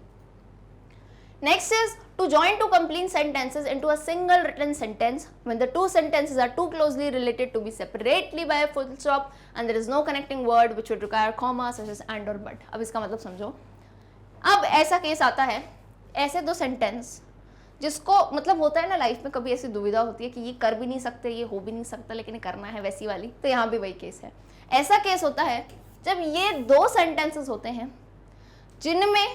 next is to join two complete sentences into a single written sentence when the two sentences are too closely related to be separately by a full stop and there is no connecting word which would require comma such as and or but। अब इसका मतलब समझो। अब ऐसा case आता है, ऐसे दो सेंटेंस जिसको मतलब होता है ना, लाइफ में कभी ऐसी दुविधा होती है कि ये कर भी नहीं सकते, ये हो भी नहीं सकता, लेकिन ये करना है, वैसी वाली। तो यहाँ भी वही केस है। ऐसा केस होता है जब ये दो सेंटेंसेस होते हैं जिनमें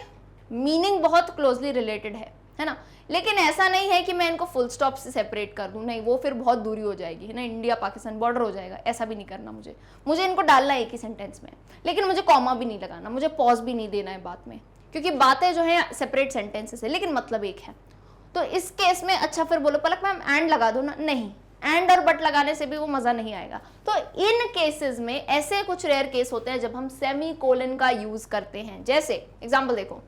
मीनिंग बहुत क्लोजली रिलेटेड है ना, लेकिन ऐसा नहीं है कि मैं इनको फुल स्टॉप से सेपरेट कर दूं, नहीं, वो फिर बहुत दूरी हो जाएगी, है ना, इंडिया पाकिस्तान बॉर्डर हो जाएगा। ऐसा भी नहीं करना मुझे इनको डालना है एक ही सेंटेंस में, लेकिन मुझे कॉमा भी नहीं लगाना, मुझे पॉज भी नहीं देना है बात में, क्योंकि बातें जो है सेपरेट सेंटेंसेस है लेकिन मतलब एक है। तो इस केस में अच्छा फिर बोलो पलक मैम एंड लगा दो ना, नहीं, एंड और बट लगाने से भी वो मजा नहीं आएगा। तो इन केसेस में ऐसे कुछ रेयर केस होते हैं जब हम सेमी कोलन का यूज करते हैं। जैसे एग्जाम्पल देखो,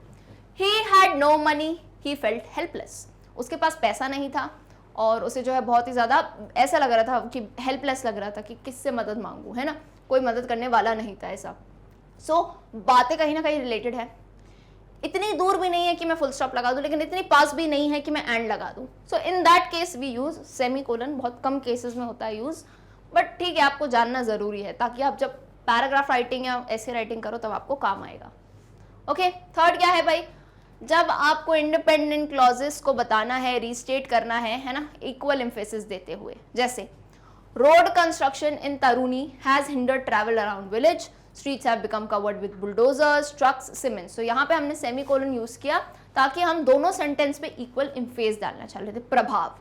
he had no money, he felt helpless। उसके पास पैसा नहीं था और उसे जो है बहुत ही ज़्यादा ऐसा लग रहा था कि हेल्पलेस लग रहा था कि किससे मदद मांगू, है ना, कोई मदद करने वाला नहीं था ऐसा। सो बातें कहीं ना कहीं रिलेटेड है, इतनी दूर भी नहीं है कि मैं फुल स्टॉप लगा दूं, लेकिन इतनी पास भी नहीं है कि मैं एंड लगा दूं। So in that case we use semicolon. बहुत कम केसेस में होता है यूज, बट ठीक है, आपको जानना ज़रूरी है ताकि आप जब पैराग्राफ राइटिंग या ऐसे राइटिंग करो तब आपको काम आएगा। ओके, थर्ड क्या है भाई, जब आपको इंडिपेंडेंट क्लॉजेस को बताना है, रीस्टेट करना है ना, इक्वल एम्फेसिस देते हुए। जैसे road construction in Taruni has hindered travel around village, streets have become covered with bulldozers, trucks, cement. So यहाँ पे हमने सेमीकोलन यूज किया ताकि हम दोनों सेंटेंस पे इक्वल एम्फेस डालना चाह रहे थे। प्रभाव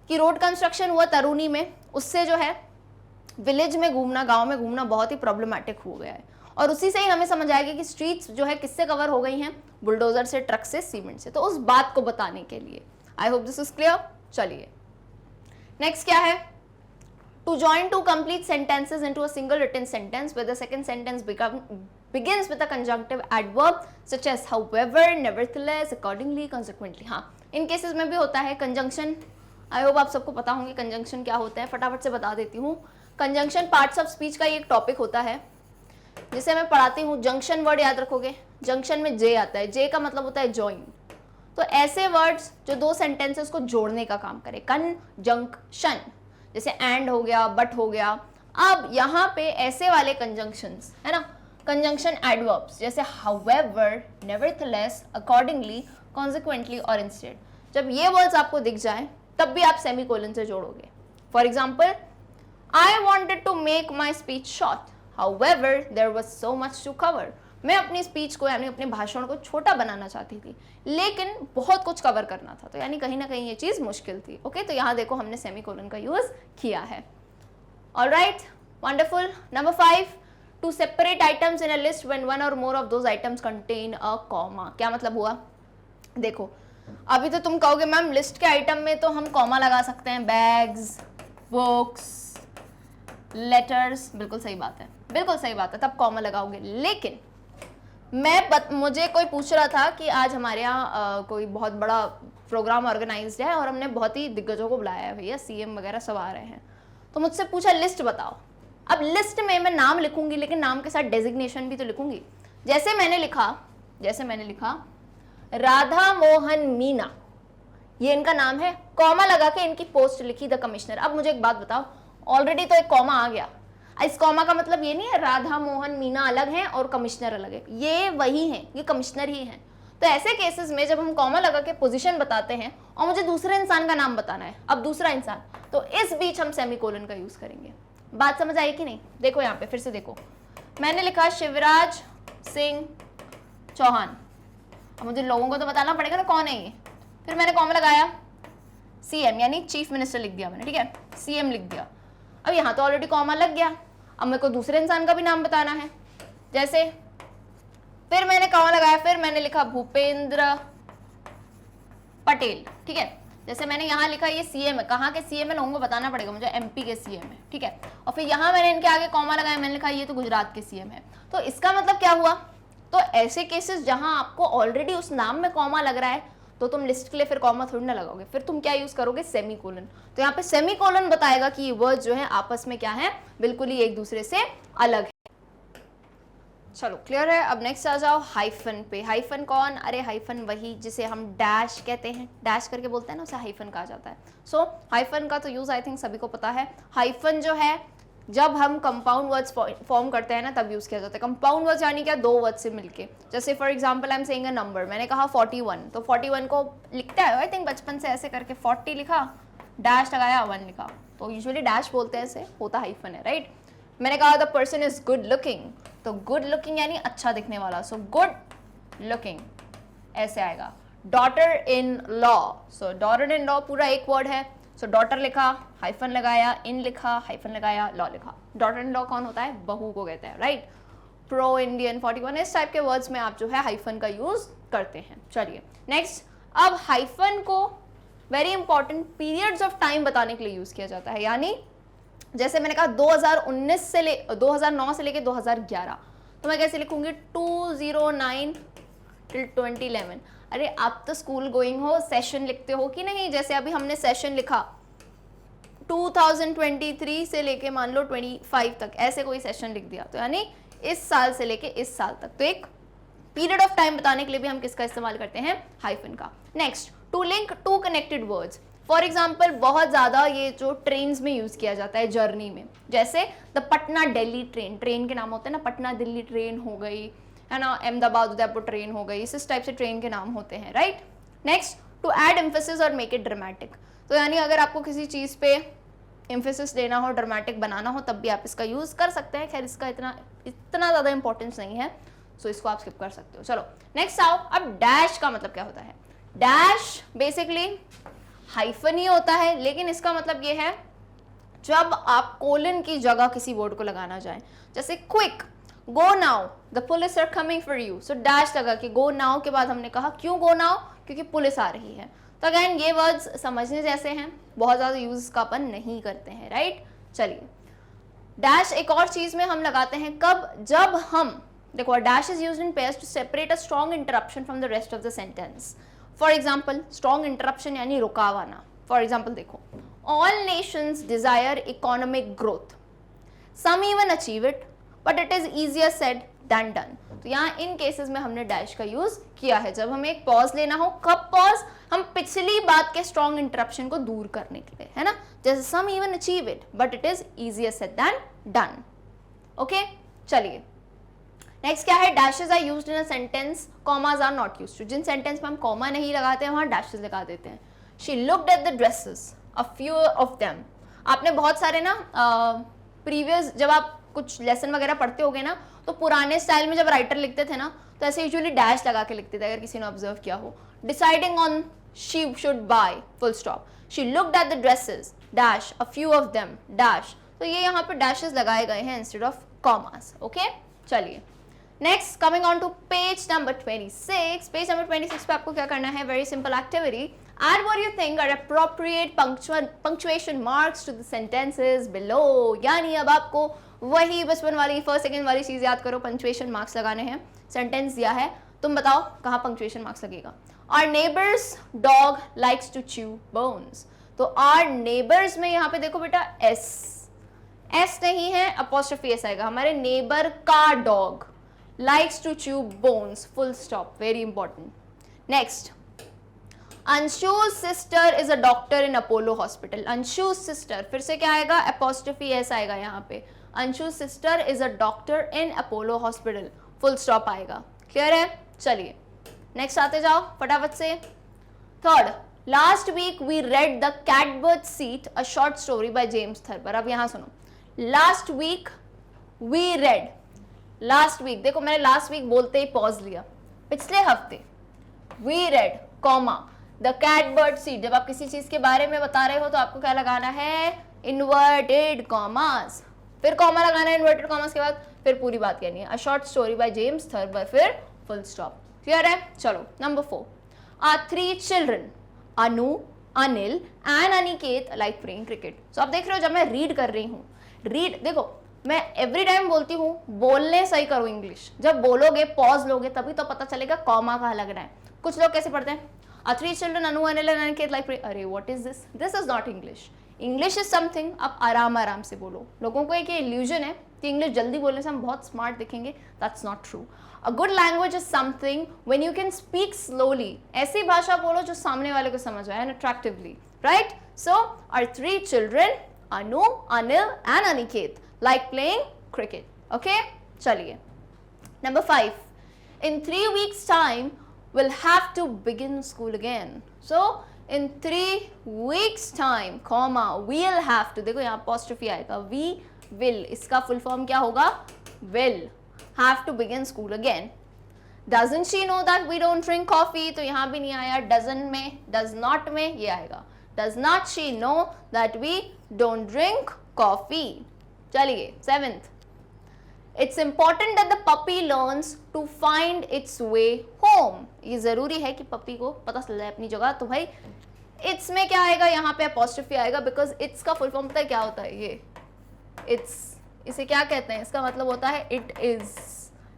कि रोड कंस्ट्रक्शन हुआ तरूनी में, उससे जो है विलेज में घूमना, गाँव में घूमना बहुत ही प्रॉब्लमेटिक हो गया है, और उसी से ही हमें समझ आएगा कि स्ट्रीट्स जो है किससे कवर हो गई हैं, बुलडोजर से, ट्रक से, सीमेंट से। तो उस बात को बताने के लिए। I hope this is clear. चलिए नेक्स्ट क्या है, to join two complete sentences into a single written sentence with the second sentence begins with a conjunctive adverb such as however, nevertheless, accordingly, consequently। हाँ, इन cases में भी होता है conjunction. I hope आप सबको पता होंगे कंजंक्शन क्या होता है, फटाफट से बता देती हूँ। कंजंक्शन पार्ट्स ऑफ स्पीच का ये एक टॉपिक होता है जिसे मैं पढ़ाती हूँ। जंक्शन वर्ड याद रखोगे, जंक्शन में जे आता है, जे का मतलब होता है ज्वाइन। तो ऐसे वर्ड्स जो दो सेंटेंसेस को जोड़ने का काम करे, कंजंक्शन, जैसे एंड हो गया, बट हो गया। अब यहाँ पे ऐसे वाले कंजंक्शंस है ना, कंजंक्शन एडवर्ब्स जैसे however, nevertheless, accordingly, consequently और instead। जब ये वर्ड्स आपको दिख जाए तब भी आप सेमीकोलन से जोड़ोगे। For example, I wanted to make my speech short, however, there was so much to cover। मैं अपनी स्पीच को यानी अपने भाषण को छोटा बनाना चाहती थी, लेकिन बहुत कुछ कवर करना था, तो यानी कहीं ना कहीं ये चीज मुश्किल थी। ओके, तो यहाँ देखो हमने सेमीकोलन का यूज किया है। Alright, wonderful. Number 5, to separate items in a list when one or more of those items contain a comma. क्या मतलब हुआ, देखो अभी तो तुम कहोगे मैम लिस्ट के आइटम में तो हम कॉमा लगा सकते हैं, बैग्स, बुक्स, लेटर्स। बिल्कुल सही बात है, बिल्कुल सही बात है, तब कॉमा लगाओगे। लेकिन मुझे कोई पूछ रहा था कि आज हमारे यहाँ कोई बहुत बड़ा प्रोग्राम ऑर्गेनाइज्ड है और हमने बहुत ही दिग्गजों को बुलाया है, भैया सीएम वगैरह सब आ रहे हैं। तो मुझसे पूछा लिस्ट बताओ। अब लिस्ट में मैं नाम लिखूंगी लेकिन नाम के साथ डेजिग्नेशन भी तो लिखूंगी। जैसे मैंने लिखा राधा मोहन मीना, ये इनका नाम है, कॉमा लगा के इनकी पोस्ट लिखी द कमिश्नर। अब मुझे एक बात बताओ, ऑलरेडी तो एक कॉमा आ गया, इस कॉमा का मतलब ये नहीं है राधा मोहन मीना अलग है और कमिश्नर अलग है, ये वही है, ये कमिश्नर ही है। तो ऐसे केसेस में जब हम कॉमा लगा के पोजीशन बताते हैं और मुझे दूसरे इंसान का नाम बताना है, अब दूसरा इंसान, तो इस बीच हम सेमीकोलन का यूज करेंगे। बात समझ आई कि नहीं? देखो यहाँ पे फिर से देखो, मैंने लिखा शिवराज सिंह चौहान। अब मुझे लोगों को तो बताना पड़ेगा ना कौन है ये। फिर मैंने कॉमा लगाया, सीएम यानी चीफ मिनिस्टर लिख दिया मैंने, ठीक है, सीएम लिख दिया। अब यहाँ तो ऑलरेडी कॉमा लग गया, अब मेरे को दूसरे इंसान का भी नाम बताना है। जैसे फिर मैंने कॉमा लगाया, फिर मैंने लिखा भूपेंद्र पटेल, ठीक है। जैसे मैंने यहाँ लिखा ये सीएम है, कहाँ के सीएम है लोगों को बताना पड़ेगा मुझे, एमपी के सीएम है, ठीक है। और फिर यहाँ मैंने इनके आगे कॉमा लगाया, मैंने लिखा ये तो गुजरात के सीएम है। तो इसका मतलब क्या हुआ? तो ऐसे केसेस जहां आपको ऑलरेडी उस नाम में कॉमा लग रहा है तो तुम लिस्ट के लिए फिर कॉमा थोड़ी ना लगाओगे, फिर तुम क्या यूज करोगे? सेमीकोलन। तो यहाँ पे सेमीकोलन बताएगा कि ये वर्ड जो है आपस में क्या है, बिल्कुल ही एक दूसरे से अलग है। चलो क्लियर है। अब नेक्स्ट आ जाओ हाइफन पे। हाइफन कौन? अरे हाइफन वही जिसे हम डैश कहते हैं, डैश करके बोलते हैं ना, उसे हाइफन कहा जाता है। सो हाइफन का तो यूज आई थिंक सभी को पता है। हाइफन जो है जब हम कंपाउंड वर्ड्स फॉर्म करते हैं ना तब यूज किया जाता है। कंपाउंड वर्ड्स यानी क्या? दो वर्ड से मिलके। जैसे for example I am saying a number, मैंने कहा 41, तो 41 को लिखता है आई थिंक बचपन से ऐसे करके 40 लिखा, डैश लगाया, 1 लिखा, तो यूजुअली डैश बोलते हैं, ऐसे होता हाइफन है, राइट। मैंने कहा the person is good looking, तो गुड लुकिंग यानी अच्छा दिखने वाला, सो गुड लुकिंग ऐसे आएगा। Daughter in law, so daughter in law पूरा एक वर्ड है, सो डॉटर लिखा, हाइफन लगाया, इन लिखा, हाइफन लगाया, लॉ लिखा। डॉटर इन लॉ कौन होता है? बहू को कहते हैं, राइट। प्रो इंडियन, 41, इस टाइप के वर्ड्स में आप जो है हाइफन का यूज करते हैं। चलिए नेक्स्ट, अब हाइफन को very important periods of time बताने के लिए यूज किया जाता है। यानी जैसे मैंने कहा 2009 से लेके 2011, तो मैं कैसे लिखूंगी? 209 till 2011। अरे आप तो स्कूल गोइंग हो, सेशन लिखते हो कि नहीं? जैसे अभी हमने सेशन लिखा 2023 से लेके मान लो 25 तक, ऐसे कोई सेशन लिख दिया, तो यानी इस साल से लेके इस साल तक। तो एक पीरियड ऑफ टाइम बताने के लिए भी हम किसका इस्तेमाल करते हैं? हाइफन का। Next, to link two connected words. For example बहुत ज़्यादा ये जो ट्रेन्स में यूज़ किया जाता है जर्नी में, जैसे the Patna Delhi train, train के नाम होते हैं ना, पटना दिल्ली ट्रेन हो गई है ना, अहमदाबाद उदयपुर ट्रेन हो गई, इस टाइप से ट्रेन के नाम होते हैं, right. Next, to add emphasis और मेक इट ड्रामेटिक। तो यानी अगर आपको किसी चीज़ पे एम्फेसिस देना हो, ड्रामेटिक बनाना हो, तब भी आप इसका यूज़ कर सकते हैं। खैर इसका इतना ज़्यादा इंपॉर्टेंस नहीं है, सो इसको आप स्किप कर सकते हो। चलो नेक्स्ट आओ, अब डैश का मतलब क्या होता है? डैश बेसिकली हाइफन ही होता है, लेकिन इसका मतलब ये है जब आप कोलन की जगह किसी वर्ड को लगाना चाहें, जैसे quick, go now, the police are coming for you, so dash लगा के गो नाउ के बाद हमने कहा क्यों गो नाउ? क्योंकि पुलिस आ रही है। तो अगेन ये वर्ड्स समझने जैसे हैं, बहुत ज़्यादा यूज का अपन नहीं करते हैं, राइट। चलिए डैश एक और चीज़ में हम लगाते हैं कब? जब हम देखो dash is used in pairs to separate a strong interruption from the rest of the sentence. For example strong interruption यानी रुकावाना। फॉर एग्जाम्पल देखो, all nations desire economic growth, some even achieve it but it is easier said than done. तो यहाँ इन cases में हमने dash का use किया है जब हमें एक पॉज लेना हो। कब पॉज? हम पिछली बात के स्ट्रॉन्ग इंटरप्शन को दूर करने के लिए, है ना, जैसे some even achieve it but it is easier said than done. Okay चलिए नेक्स्ट क्या है? Dashes are used in a sentence, commas are not used too. जिन सेंटेंस में हम कॉमा नहीं लगाते हैं वहाँ डैशेज लगा देते हैं। She looked at the dresses, a few of them. आपने बहुत सारे ना प्रीवियस जब आप कुछ लेसन वगैरह पढ़ते होगे ना, तो पुराने स्टाइल में जब राइटर लिखते थे ना तो ऐसे यूजुअली डैश लगा के लिखते थे, अगर किसी ने ऑब्जर्व किया हो। Deciding on she should buy, full stop. She looked at the dresses dash, a few of them dash. तो ये यहाँ पे डैशेज लगाए गए हैं इंस्टेड ऑफ कॉमास। ओके चलिए next coming on to page number 26। Page number 26 पे आपको क्या करना है? Very simple activity. Add what you think are appropriate punctuation marks to the sentences below। यानी अब आपको वही बचपन वाली फर्स्ट सेकंड वाली चीज याद करो, पंक्चुएशन मार्क्स लगाने हैं। सेंटेंस दिया है, तुम बताओ कहाँ पंक्चुएशन मार्क्स लगेगा। Our neighbor's dog likes to chew bones। तो our neighbors में यहाँ पे देखो बेटा एस, एस नहीं है, अपोस्ट्रोफी एस आएगा. हमारे नेबर का dog likes to chew bones, full stop, very important. Next, Anshu's sister is a doctor in Apollo hospital. Anshu's sister, फिर से क्या आएगा, अपोस्ट्रोफी एस आएगा यहाँ पे. Anshu's sister is a doctor in Apollo hospital, full stop आएगा. क्लियर है? चलिए नेक्स्ट आते जाओ फटाफट से. Third, last week we read the catbird Seat, a short story by James Thurber. अब यहाँ सुनो, last week we read, last week, देखो मैंने लास्ट वीक बोलते ही पॉज लिया, पिछले हफ्ते we read comma the catbird seat. जब आप किसी चीज के बारे में बता रहे हो तो आपको क्या लगाना है, इन्वर्टेड कॉमास, फिर कॉमा लगाना है इन्वर्टेड कॉमास के बाद, फिर पूरी बात कहनी है. A short story by James Thurber, फिर फुल स्टॉप. क्लियर है? चलो number 4, are 3 children Anu, Anil and Aniket like playing cricket. So आप देख रहे हो जब मैं रीड कर रही हूँ, रीड देखो मैं एवरी टाइम बोलती हूँ बोलने सही करो इंग्लिश. जब बोलोगे पॉज लोगे तभी तो पता चलेगा कॉमा कहाँ लगना है. कुछ लोग कैसे पढ़ते हैं, Our 3 children Anu, Anil and Aniket like अरे what is this? This is not English. English is something आप आराम आराम से बोलो. लोगों को एक illusion है कि इंग्लिश जल्दी बोलने से हम बहुत स्मार्ट दिखेंगे. That's not true. A good language is something when you can speak slowly. ऐसी भाषा बोलो जो सामने वाले को समझ आए and attractively. Right? So our 3 children Anu, Anil and Aniket like playing cricket. Okay? चलिए. Number 5. In 3 weeks time will have to begin school again. So in 3 weeks time, comma, we'll have to, देखो यहाँ apostrophe आएगा, we will, इसका full form क्या होगा, will have to begin school again. Doesn't she know that we don't drink coffee? तो यहाँ भी नहीं आया, doesn't में, does not में ये आएगा. Does not she know that we don't drink coffee? चलिए 7th, It's important that the puppy learns to find its way home. ये जरूरी है कि पपी को पता चल जाए अपनी जगह. तो भाई it's में क्या आएगा, यहाँ पे apostrophe आएगा, because it's का full form पता है क्या होता है, ये it's, इसे क्या कहते हैं, इसका मतलब होता है it is,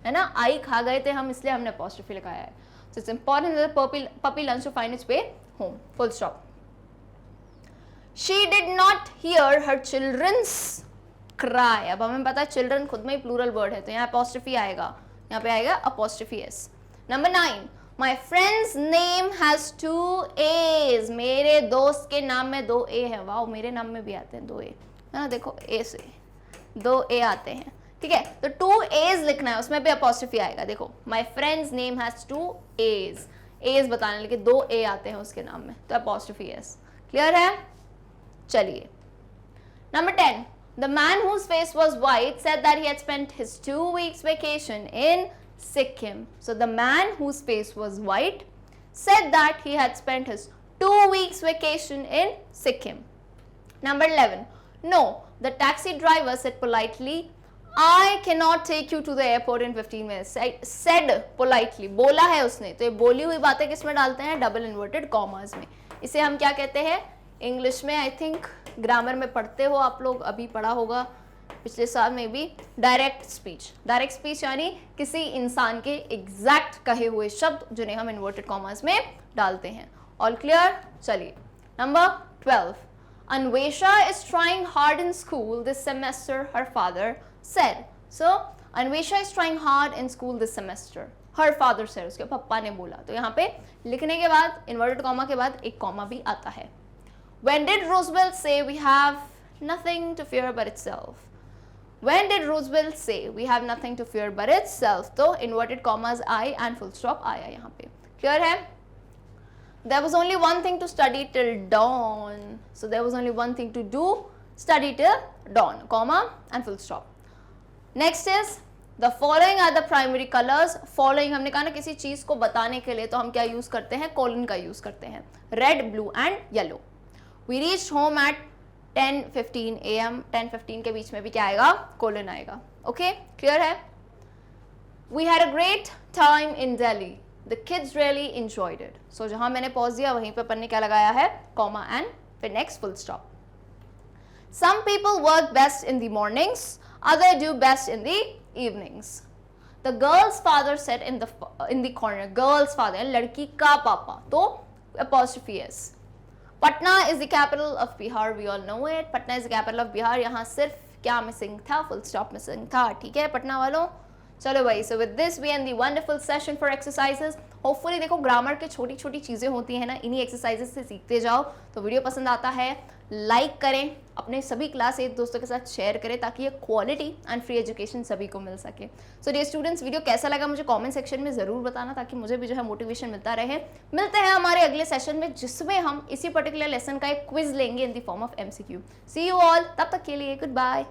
है ना. आई खा गए थे हम इसलिए हमने apostrophe लगाया है. So it's important that the puppy learns to find its way home. Full stop. She did not hear her children's cry. अब हमें पता है चिल्ड्रन खुद में ही प्लूरल वर्ड है तो यहाँ apostrophe आएगा, यहाँ पे आएगा apostrophe s. Number 9, my friend's name has 2 A's. मेरे दोस्त के नाम में 2 A है. वाओ, मेरे नाम में भी आते हैं 2 A, है ना. देखो A से 2 A आते हैं. ठीक है, तो 2 A's लिखना है, उसमें भी apostrophe आएगा. देखो my friend's name has 2 A's. A's बताने लगे, 2 A आते हैं उसके नाम में, तो apostrophe s. क्लियर है? चलिए. Number 10, the man whose face was white said that he had spent his 2 weeks vacation in Sikkim. So the man whose face was white said that he had spent his 2 weeks vacation in Sikkim. Number 11, no, the taxi driver said politely, I cannot take you to the airport in 15 minutes. Said politely, बोला है उसने, तो ये बोली हुई बातें किस में डालते हैं, डबल इन्वर्टेड कॉमास में. इसे हम क्या कहते हैं इंग्लिश में, आई थिंक ग्रामर में पढ़ते हो आप लोग, अभी पढ़ा होगा पिछले साल में भी, डायरेक्ट स्पीच. डायरेक्ट स्पीच यानी किसी इंसान के एग्जैक्ट कहे हुए शब्द जिन्हें हम इन्वर्टेड कॉमास में डालते हैं. All clear? चलिए. Number 12, Anvesha is trying hard in school this semester, her father said. So Anvesha is trying hard in school this semester, her father said. उसके पापा ने बोला. तो यहाँ पे लिखने के बाद इन्वर्टेड कॉमा के बाद एक कॉमा भी आता है. When did Roosevelt say we have nothing to fear but itself? When did Roosevelt say we have nothing to fear but itself? तो inverted commas I and full stop आया यहाँ पे. Clear है? There was only one thing to study till dawn. So there was only one thing to do, study till dawn, comma and full stop. Next is the following are the primary colors. Following हमने कहा ना किसी चीज को बताने के लिए तो हम क्या यूज करते हैं, कोलन का यूज करते हैं. Red, blue and yellow. We reached home at 10:15 AM. 10:15 के बीच में भी क्या आएगा, कोलन आएगा. ओके, क्लियर है? We had a great time in Delhi. The kids really enjoyed it. So जहाँ मैंने पॉज दिया वहीं पे अपन ने क्या लगाया है, कॉमा एंड फिर next full stop. Some people work best in the mornings, others do best in the evenings. The girl's father said in the corner. Girl's father, लड़की का पापा, तो apostrophe s. Patna is the capital of Bihar. We all know it. Patna is the capital of Bihar. यहाँ सिर्फ क्या missing था, full stop missing था, ठीक है पटना वालों। चलो भाई, so with this we end the wonderful session for exercises. Hopefully देखो ग्रामर के छोटी छोटी चीज़ें होती हैं ना, इन्हीं एक्सरसाइजेस से सीखते जाओ। तो वीडियो पसंद आता है लाइक करें, अपने सभी क्लास 8 दोस्तों के साथ शेयर करें ताकि ये क्वालिटी एंड फ्री एजुकेशन सभी को मिल सके। सो डियर स्टूडेंट्स, वीडियो कैसा लगा मुझे कमेंट सेक्शन में ज़रूर बताना ताकि मुझे भी जो है मोटिवेशन मिलता रहे। मिलते हैं हमारे अगले सेशन में जिसमें हम इसी पर्टिकुलर लेसन का एक क्विज लेंगे in the form of MCQ। See you all, तब तक के लिए गुड बाय।